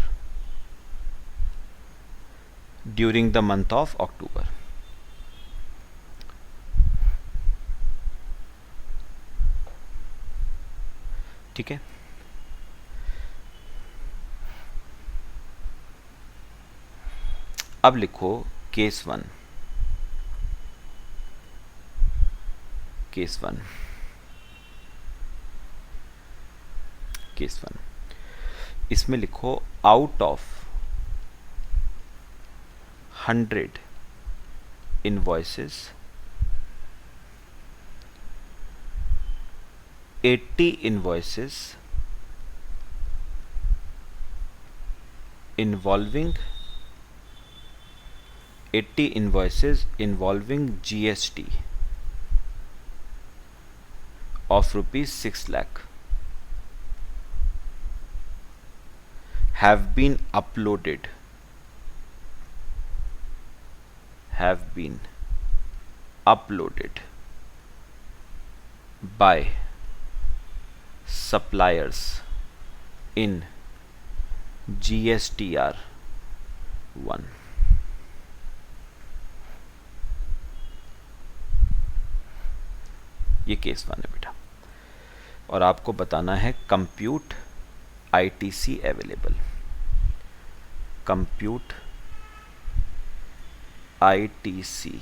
during the month of October. ठीक है, अब लिखो case one. Case one इसमें लिखो out of 100 invoices 80 invoices involving GST of rupees 6 lakh have been uploaded by suppliers in GSTR 1. ये case one है बेटा, और आपको बताना है compute ITC available, compute ITC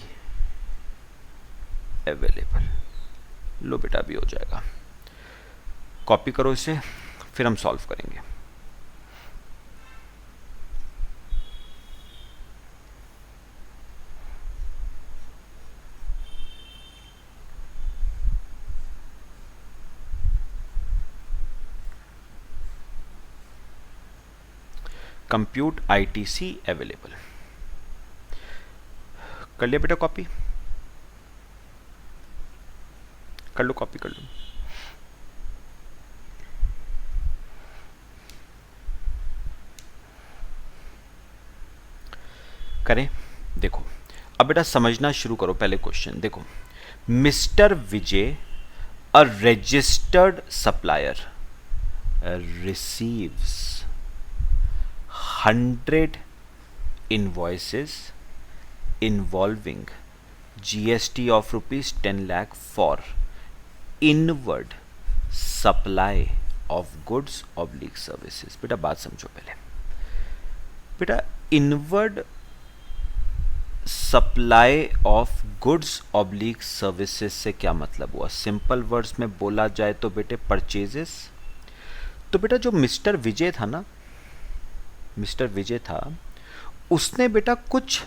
available. लो बेटा, भी हो जाएगा, कॉपी करो इसे, फिर हम सॉल्व करेंगे। कंप्यूट ITC अवेलेबल कर लिया बेटा, कॉपी कर लो, कॉपी कर लो। करें, देखो अब बेटा समझना शुरू करो। पहले क्वेश्चन देखो, mister Vijay a registered supplier receives 100 invoices involving GST of rupees 10 lakh for inward supply of goods oblique services। बेटा बात समझो पहले, बेटा inward supply of goods oblique services से क्या मतलब हुआ? सिंपल वर्ड्स में बोला जाए तो बेटे परचेजेस। तो बेटा जो मिस्टर विजय था ना, मिस्टर विजय था, उसने बेटा कुछ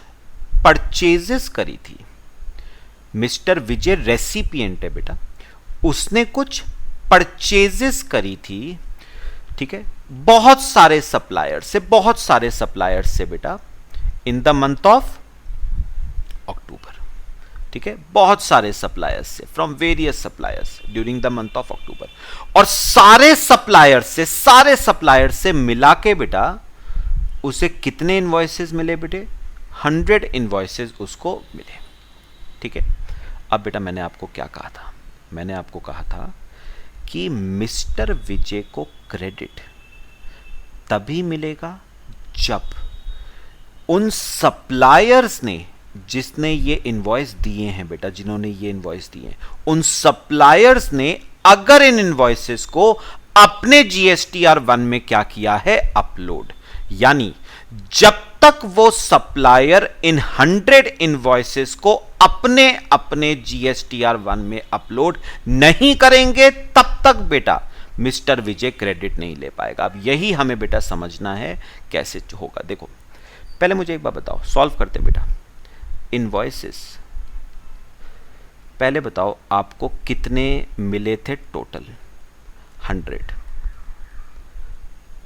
परचेजेस करी थी। मिस्टर विजय रेसिपिएंट है बेटा, उसने कुछ परचेजेस करी थी, ठीक है, बहुत सारे सप्लायर से बेटा in the month of October, ठीक है, बहुत सारे सप्लायर्स से, from various suppliers during the month of October. और सारे सप्लायर से मिला के बेटा उसे कितने इनवॉइसेस मिले बेटे? 100 इनवॉइसेस उसको मिले, ठीक है। अब बेटा मैंने आपको क्या कहा था? मैंने आपको कहा था कि मिस्टर विजय को क्रेडिट तभी मिलेगा जब उन सप्लायर्स ने, जिसने ये इनवॉइस दिए हैं बेटा, जिन्होंने ये इनवॉइस दिए हैं, उन सप्लायर्स ने अगर इन इनवॉइसेस को अपने जीएसटीआर 1 में क्या किया है? अपलोड। यानी जब तक वो सप्लायर इन 100 इनवॉइसेस को अपने जीएसटीआर 1 में अपलोड नहीं करेंगे, तब तक बेटा मिस्टर विजय क्रेडिट नहीं ले पाएगा। अब यही हमें बेटा समझना है कैसे होगा। देखो पहले मुझे एक बात बताओ, सॉल्व करते हैं बेटा। इनवॉइसेस पहले बताओ आपको कितने मिले थे टोटल? 100।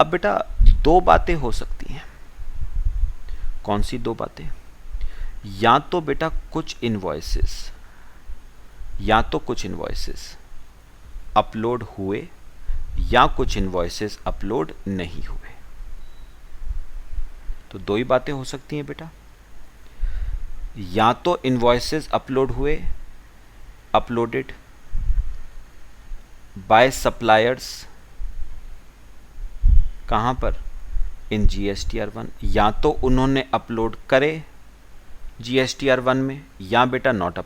अब बेटा दो बातें हो सकती हैं। कौन सी दो बातें? या तो बेटा कुछ इनवॉइसेस अपलोड हुए या कुछ इनवॉइसेस अपलोड नहीं हुए। तो दो ही बातें हो सकती हैं बेटा, या तो इनवॉइसेस अपलोड हुए, अपलोडेड बाय सप्लायर्स, कहां पर? इन GSTR1, या तो उन्होंने अपलोड करे GSTR1 में, या बेटा not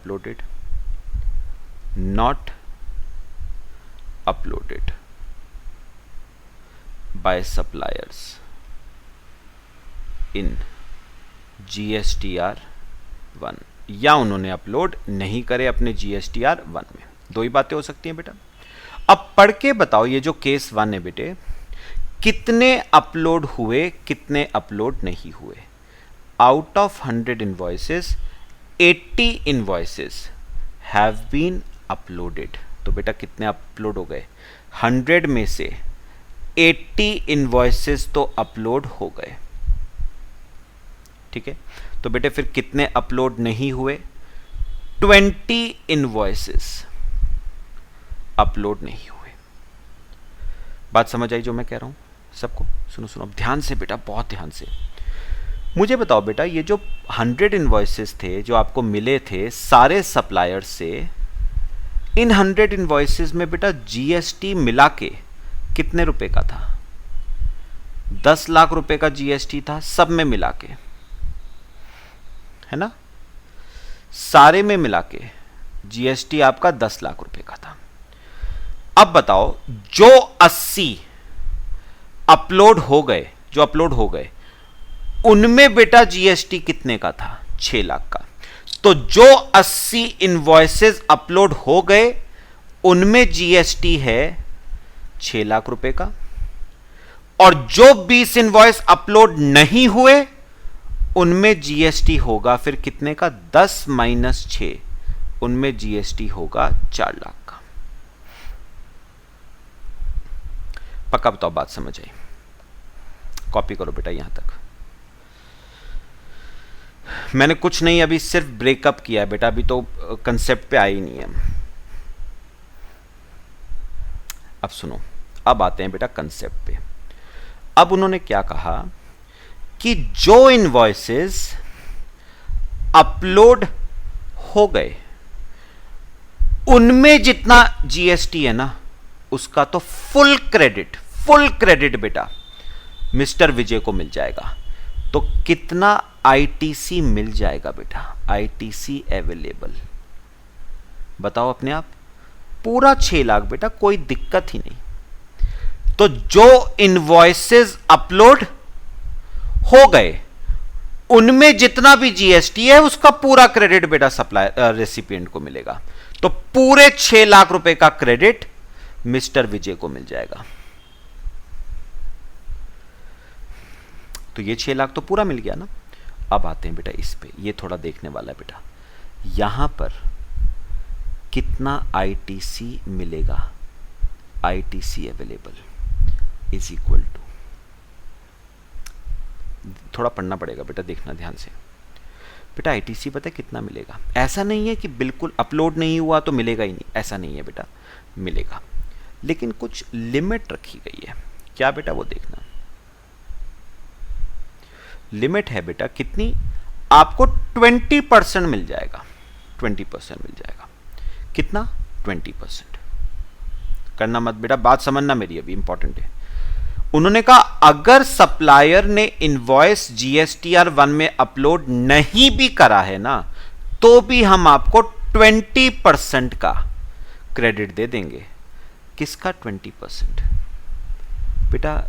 uploaded by suppliers in GSTR1, या उन्होंने अपलोड नहीं करे अपने GSTR1 में। दो ही बातें हो सकती हैं बेटा। अब पढ़ के बताओ, ये जो केस 1 है बेटे, कितने अपलोड हुए कितने अपलोड नहीं हुए? Out of 100 invoices 80 invoices have been uploaded. तो बेटा कितने अपलोड हो गए? 100 में से 80 इनवॉइसेस तो अपलोड हो गए। ठीक है, तो बेटे फिर कितने अपलोड नहीं हुए? 20 इनवॉइसेस अपलोड नहीं हुए। बात समझ आई जो मैं कह रहा हूं सबको? सुनो अब ध्यान से बेटा, बहुत ध्यान से मुझे बताओ बेटा, ये जो 100 इनवॉइसेस थे जो आपको मिले थे सारे सप्लायर से, इन 100 इनवॉइसेस में बेटा GST मिला के कितने रुपए का था? 10 लाख रुपए का GST था सब में मिला के, है ना? सारे में मिला के GST आपका 10 लाख रुपए का था। अब बताओ जो 80 अपलोड हो गए, उनमें बेटा GST कितने का था? 6 लाख का। तो जो 80 इनवॉइसेस अपलोड हो गए उनमें GST है 6 लाख रुपए का, और जो 20 इनवॉइस अपलोड नहीं हुए उनमें GST होगा फिर कितने का? 10 माइनस 6, उनमें GST होगा 4 लाख का। पक्का बताओ बात समझ आई? कॉपी करो बेटा यहां तक। मैंने कुछ नहीं, अभी सिर्फ ब्रेकअप किया है बेटा, अभी तो कंसेप्ट पे आई नहीं है। अब सुनो, अब आते हैं बेटा कंसेप्ट पे। अब उन्होंने क्या कहा कि जो इनवॉइसेस अपलोड हो गए उनमें जितना GST है ना, उसका तो फुल क्रेडिट बेटा मिस्टर विजय को मिल जाएगा। तो कितना ITC मिल जाएगा बेटा? ITC अवेलेबल बताओ अपने आप। पूरा 6 लाख बेटा, कोई दिक्कत ही नहीं। तो जो इनवॉइसेस अपलोड हो गए उनमें जितना भी GST है उसका पूरा क्रेडिट बेटा सप्लायर रेसिपिएंट को मिलेगा। तो पूरे 6 लाख रुपए का क्रेडिट मिस्टर विजय को मिल जाएगा। तो ये 6 लाख तो पूरा मिल गया ना। अब आते हैं बेटा इस पे, ये थोड़ा देखने वाला है बेटा। यहां पर कितना ITC मिलेगा? ITC available is equal to, थोड़ा पढ़ना पड़ेगा बेटा, देखना ध्यान से बेटा। ITC पता है कितना मिलेगा? ऐसा नहीं है कि बिल्कुल अपलोड नहीं हुआ तो मिलेगा ही नहीं, ऐसा नहीं है बेटा, मिलेगा, लेकिन कुछ लिमिट रखी गई है। क्या बेटा? वो देखना। लिमिट है बेटा कितनी? आपको 20% मिल जाएगा, 20% मिल जाएगा। कितना? 20%। करना मत बेटा, बात समझना मेरी, अभी इंपॉर्टेंट है। उन्होंने कहा अगर सप्लायर ने इनवॉइस GSTR1 में अपलोड नहीं भी करा है ना, तो भी हम आपको 20% का क्रेडिट दे देंगे। किसका 20%? बेटा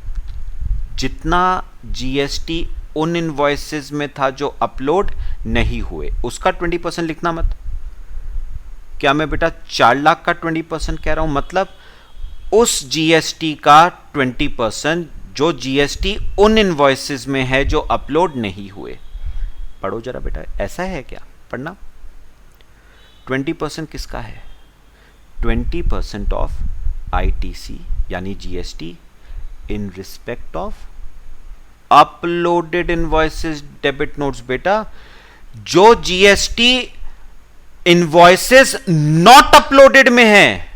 जितना GST उन इनवॉइसेस में था जो अपलोड नहीं हुए, उसका 20% लिखना मत। क्या मैं बेटा 4 लाख का 20% कह रहा हूं? मतलब उस GST का 20% जो GST उन इनवॉइसेस में है जो अपलोड नहीं हुए। पढ़ो जरा बेटा, ऐसा है क्या? पढ़ना। 20% किसका है? 20% ऑफ आईटीसी यानी GST in respect of uploaded invoices debit notes. बेटा जो जीएसटी इनवॉइसेस नॉट अपलोडेड में है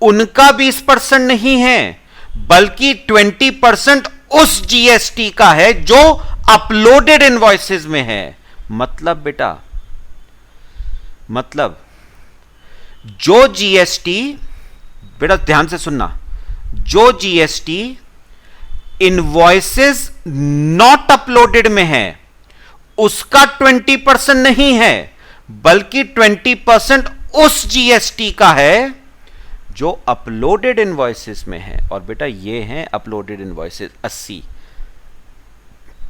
उनका 20% नहीं है, बल्कि 20% उस जीएसटी का है जो अपलोडेड इनवॉइसेस में है। मतलब बेटा, मतलब जो जीएसटी, बेटा ध्यान से सुनना, जो जीएसटी इनवॉइसेस नॉट अपलोडेड में है उसका 20% नहीं है, बल्कि 20% उस जीएसटी का है जो अपलोडेड इनवॉइसेस में है। और बेटा ये हैं अपलोडेड इनवॉइसेस 80।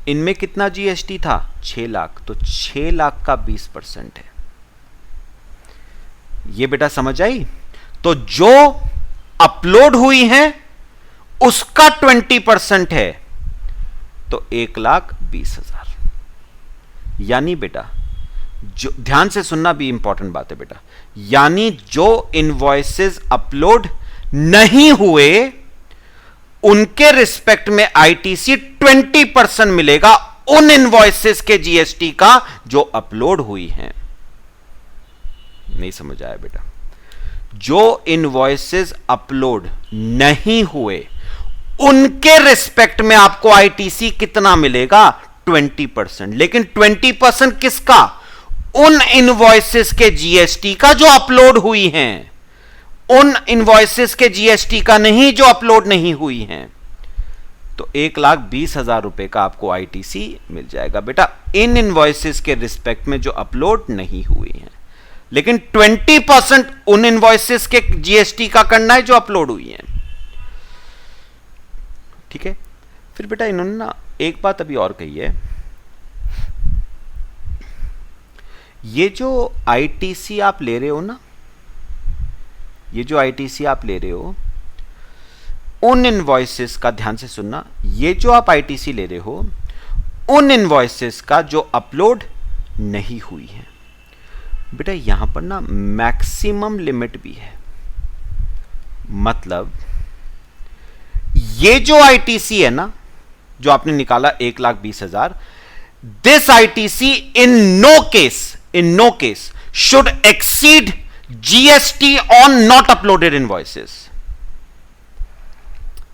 इनमें कितना जीएसटी था? 6 लाख। तो 6 लाख का 20% है। ये बेटा समझ आई? तो जो अपलोड हुई है उसका 20% है, तो 1,20,000। यानी बेटा जो, ध्यान से सुनना भी इंपॉर्टेंट बात है बेटा, यानी जो इनवॉइसेस अपलोड नहीं हुए उनके रिस्पेक्ट में आईटीसी 20% मिलेगा उन इनवॉइसेस के जीएसटी का जो अपलोड हुई हैं। नहीं समझ आया बेटा? जो इनवॉइसेस अपलोड नहीं हुए उनके रिस्पेक्ट में आपको आईटीसी कितना मिलेगा? 20%। लेकिन 20% किसका? उन इनवॉइसेस के जीएसटी का जो अपलोड हुई हैं, उन इनवॉइसेस के जीएसटी का नहीं जो अपलोड नहीं हुई हैं। तो 1,20,000 रुपए का आपको आईटीसी मिल जाएगा बेटा इन इनवॉइसेस के रिस्पेक्ट में जो अपलोड नहीं हुई हैं। लेकिन 20% उन इनवॉइसेस के जीएसटी का करना है जो अपलोड हुई हैं। ठीक है? फिर बेटा इन्होंने ना एक बात अभी और कही है, ये जो आईटीसी आप ले रहे हो ना, ये जो आईटीसी आप ले रहे हो उन इनवॉइसेस का, ध्यान से सुनना, ये जो आप आईटीसी ले रहे हो उन इनवॉइसेस का जो अपलोड नहीं हुई है। बेटा यहां पर ना मैक्सिमम लिमिट भी है। मतलब ये जो आईटीसी है ना जो आपने निकाला 1,20,000, this ITC in no case should exceed GST on not uploaded invoices.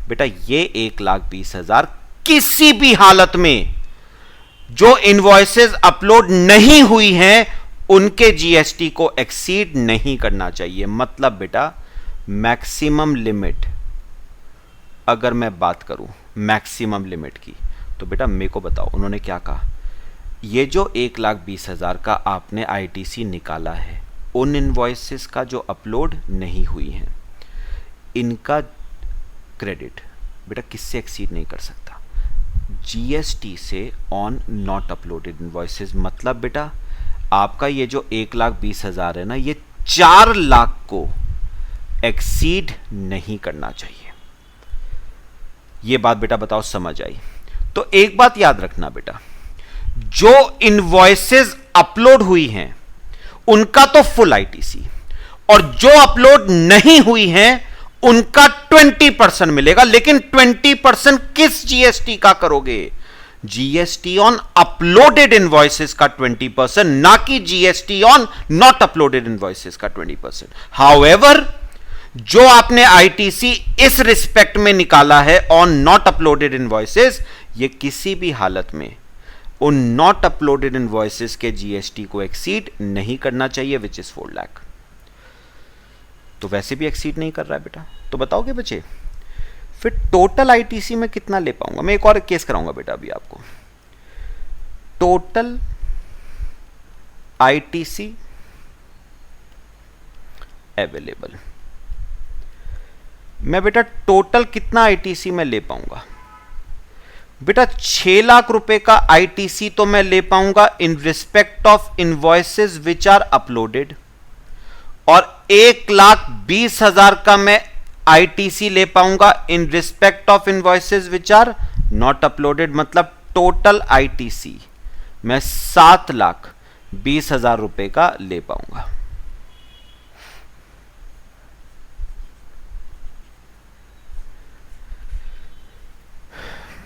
बेटा ये 1,20,000 किसी भी हालत में जो इनवॉइसेस अपलोड नहीं हुई हैं उनके जीएसटी को एक्सीड नहीं करना चाहिए। मतलब बेटा मैक्सिमम लिमिट, अगर मैं बात करूं मैक्सिमम लिमिट की, तो बेटा मेरे को बताओ उन्होंने क्या कहा? ये जो 1,20,000 का आपने आईटीसी निकाला है उन इनवॉइसेस का जो अपलोड नहीं हुई हैं, इनका क्रेडिट बेटा किससे एक्सीड नहीं कर सकता? जीएसटी से ऑन नॉट अपलोडेड इनवॉइसेस। मतलब बेटा आपका ये जो 1,20,000 है ना, ये 4 लाख को एक्सीड नहीं करना चाहिए। ये बात बेटा बताओ समझ आई? तो एक बात याद रखना बेटा, जो इनवॉइसेस अपलोड हुई हैं उनका तो फुल आईटीसी, और जो अपलोड नहीं हुई हैं उनका 20% मिलेगा। लेकिन 20% किस जीएसटी का करोगे? जीएसटी ऑन अपलोडेड इनवॉइसेस का 20%, ना कि GST on not uploaded invoices का 20%। हाउएवर जो आपने आईटीसी इस रिस्पेक्ट में निकाला है ऑन नॉट अपलोडेड इनवॉइसेस, ये किसी भी हालत में उन नॉट अपलोडेड इनवॉइसेस के जीएसटी को एक्सीड नहीं करना चाहिए, विच इज 4 लाख। तो वैसे भी एक्सीड नहीं कर रहा है बेटा। तो बताओगे बच्चे फिर टोटल आईटीसी में कितना ले पाऊंगा? मैं एक और केस कराऊंगा बेटा अभी आपको। टोटल आईटीसी अवेलेबल, मैं बेटा टोटल कितना आईटीसी में ले पाऊंगा? बेटा 6 लाख रुपए का आईटीसी तो मैं ले पाऊंगा in respect of invoices which are uploaded, और 1,20,000 का मैं आईटीसी ले पाऊंगा in respect of invoices which are not uploaded. मतलब टोटल आईटीसी मैं 7,20,000 रुपए का ले पाऊंगा।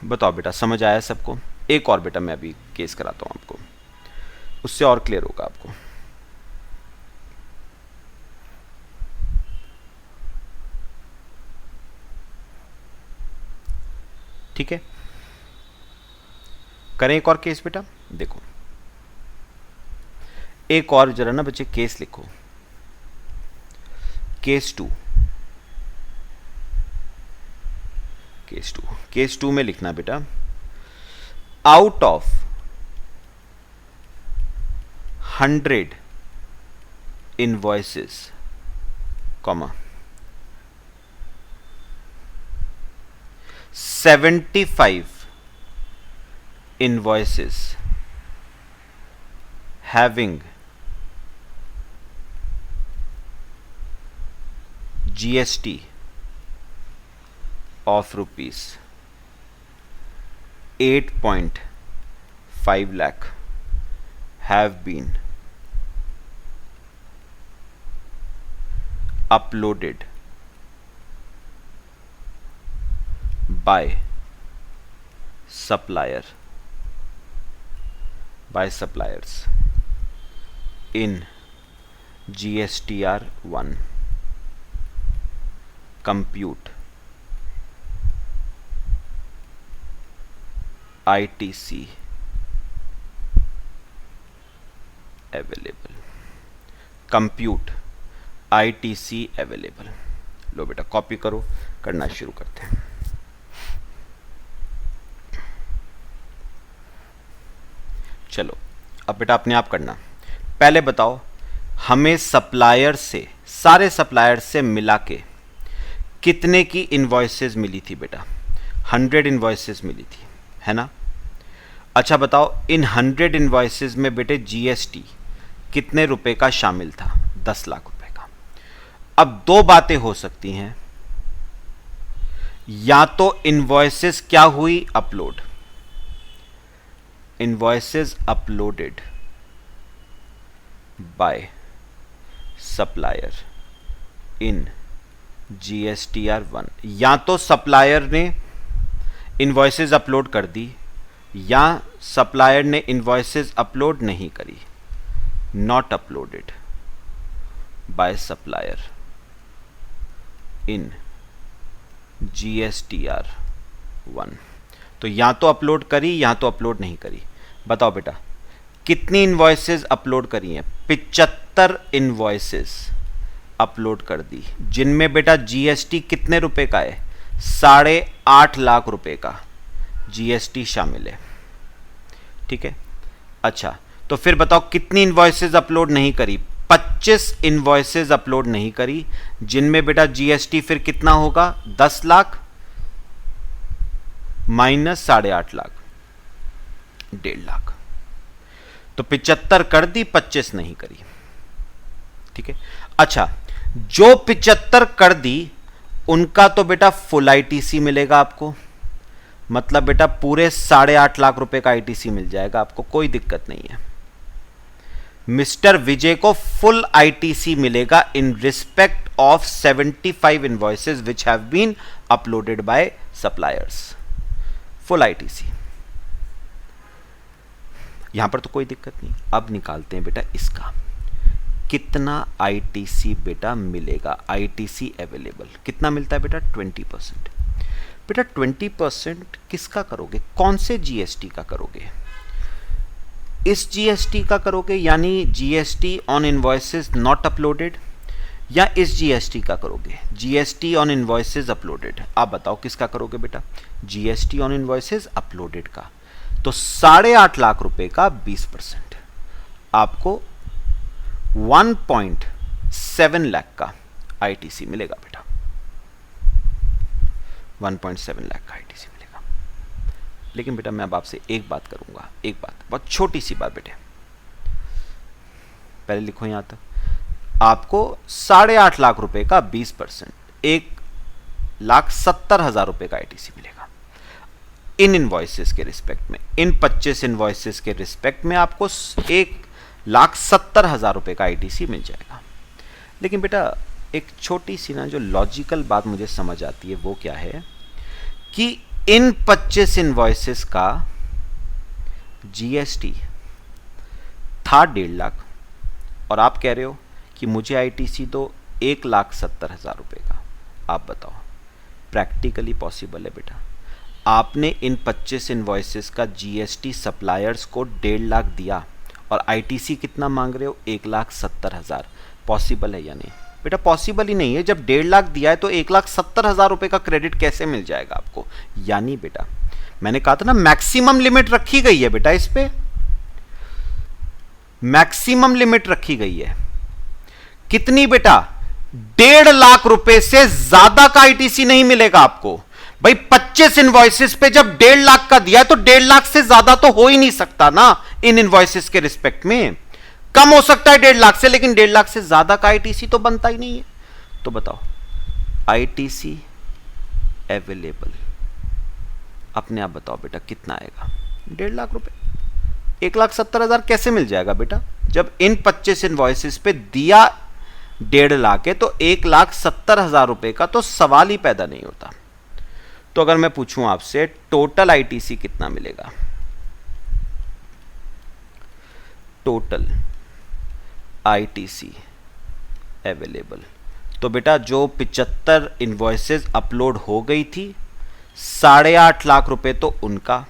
बताओ बेटा, समझ आया सबको? एक और बेटा मैं अभी केस कराता हूं आपको, उससे और क्लियर होगा आपको। ठीक है, करें एक और केस बेटा। देखो, एक और जरा ना बच्चे केस लिखो, केस टू। केस टू में लिखना बेटा, out of 100 invoices comma 75 invoices having GST of rupees 8.5 lakh have been uploaded by suppliers in GSTR1 compute ITC available, compute ITC available। लो बेटा कॉपी करो, करना शुरू करते हैं। चलो अब बेटा अपने आप करना। पहले बताओ, हमें सप्लायर से, सारे सप्लायर से मिला के कितने की इनवॉइसेस मिली थी बेटा? 100 इनवॉइसेस मिली थी, है ना? अच्छा बताओ, इन 100 इनवॉइसेस में बेटे जीएसटी कितने रुपए का शामिल था? 10 लाख रुपए का। अब दो बातें हो सकती हैं, या तो इनवॉइसेस क्या हुई? Upload. Invoices uploaded by supplier in GSTR1, या तो सप्लायर ने इनवॉइसेस अपलोड कर दी या सप्लायर ने इनवॉइसेस अपलोड नहीं करी। Not uploaded by supplier in GSTR1, तो या तो अपलोड करी या तो अपलोड नहीं करी। बताओ बेटा, कितनी इनवॉइसेस अपलोड करी हैं? 75 इनवॉइसेस अपलोड कर दी, जिनमें बेटा जीएसटी कितने रुपए का है? 8.5 लाख रुपए का जीएसटी शामिल है। ठीक है, अच्छा तो फिर बताओ कितनी इनवॉइसेस अपलोड नहीं करी? 25 इनवॉइसेस अपलोड नहीं करी, जिनमें बेटा जीएसटी फिर कितना होगा? 10 लाख माइनस 8.5 लाख, 1.5 लाख। तो 75 कर दी, 25 नहीं करी। ठीक है, अच्छा जो 75 कर दी उनका तो बेटा फुल आईटीसी मिलेगा आपको, मतलब बेटा पूरे 8.5 लाख रुपए का आईटीसी मिल जाएगा आपको, कोई दिक्कत नहीं है। मिस्टर विजय को फुल आईटीसी मिलेगा in respect of 75 invoices which have been uploaded by suppliers, full ITC. यहां पर तो कोई दिक्कत नहीं। अब निकालते हैं बेटा इसका, कितना आईटीसी बेटा मिलेगा? आईटीसी अवेलेबल कितना मिलता है बेटा? 20%। बेटा 20% किसका करोगे? कौन से जीएसटी का करोगे? इस जीएसटी का करोगे, यानी GST on invoices not uploaded, या इस जीएसटी का करोगे? GST on invoices uploaded. आप बताओ किसका करोगे बेटा? जीएसटी ऑन इनवॉइसेस अपलोडेड का। तो 8.5 लाख रुपए का 20%, आपको 1.7 लाख का आईटीसी मिलेगा बेटा, 1.7 लाख का आईटीसी मिलेगा। लेकिन बेटा मैं अब आपसे एक बात करूंगा, एक बात, बहुत छोटी सी बात बेटे, पहले लिखो यहां तक। आपको 8.5 लाख रुपए का 20%, 1,70,000 रुपए का आईटीसी मिलेगा इन इनवॉइसेस के रिस्पेक्ट में। इन 25 इनवॉइसेस के रिस्पेक्ट में आपको 1,70,000 रुपए का आईटीसी मिल जाएगा। लेकिन बेटा एक छोटी सी ना जो लॉजिकल बात मुझे समझ आती है वो क्या है कि इन 25 इनवॉइसेस का जीएसटी था 1.5 लाख और आप कह रहे हो कि मुझे आईटीसी दो 1,70,000 रुपए का। आप बताओ प्रैक्टिकली पॉसिबल है बेटा? आपने इन 25 इनवॉइसेस का जीएसटी सप्लायर्स को 1.5 लाख दिया और आईटीसी कितना मांग रहे हो? 1,70,000। पॉसिबल है या नहीं बेटा? पॉसिबल ही नहीं है। जब 1.5 लाख दिया है तो 1,70,000 रुपए का क्रेडिट कैसे मिल जाएगा आपको? यानी बेटा मैंने कहा था ना मैक्सिमम लिमिट रखी गई है बेटा, इस पे मैक्सिमम लिमिट रखी गई है। कितनी बेटा? 1.5 लाख रुपए से ज्यादा का आईटीसी नहीं मिलेगा आपको। भाई 25 इनवॉइसेस पे जब 1.5 लाख का दिया तो 1.5 लाख से ज्यादा तो हो ही नहीं सकता ना इन इनवॉइसेस के रिस्पेक्ट में। कम हो सकता है 1.5 लाख से, लेकिन 1.5 लाख से ज्यादा का आईटीसी तो बनता ही नहीं है। तो बताओ आईटीसी अवेलेबल अपने आप बताओ बेटा कितना आएगा? 1.5 लाख रुपए। 1,70,000 कैसे मिल जाएगा बेटा? जब इन 25 इनवॉइसेस पे दिया 1.5 लाख है तो 1,70,000 रुपए का तो सवाल ही पैदा नहीं होता। तो अगर मैं पूछूं आपसे टोटल आईटीसी कितना मिलेगा? टोटल आईटीसी अवेलेबल, तो बेटा जो 75 इनवॉइसेस अपलोड हो गई थी 8.5 लाख रुपए तो उनका,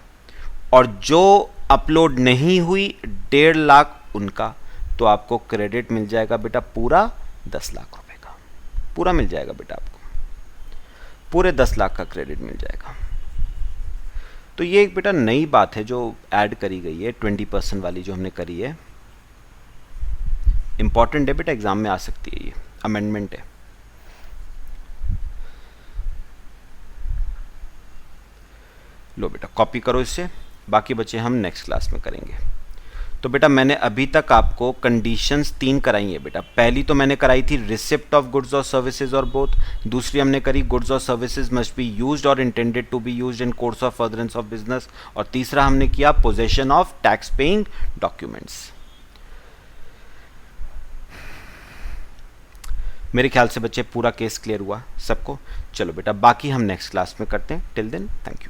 और जो अपलोड नहीं हुई 1.5 लाख उनका, तो आपको क्रेडिट मिल जाएगा बेटा पूरा 10 लाख रुपए का। पूरा मिल जाएगा बेटा आपको, पूरे 10 लाख का क्रेडिट मिल जाएगा। तो ये एक बेटा नई बात है जो ऐड करी गई है, 20% वाली जो हमने करी है। इंपॉर्टेंट है बेटा, एग्जाम में आ सकती है, ये अमेंडमेंट है। लो बेटा कॉपी करो इससे, बाकी बच्चे हम नेक्स्ट क्लास में करेंगे। तो बेटा मैंने अभी तक आपको कंडीशंस 3 कराई है बेटा। पहली तो मैंने कराई थी रिसिप्ट ऑफ गुड्स और सर्विसेज और बोथ। दूसरी हमने करी गुड्स और सर्विसेज मस्ट बी यूज्ड और intended to be used in course of furtherance of business. और तीसरा हमने किया possession of tax paying documents. मेरे ख्याल से बच्चे पूरा केस क्लियर हुआ सबको। चलो बेटा बाकी हम नेक्स्ट क्लास में करते हैं। Till then thank you.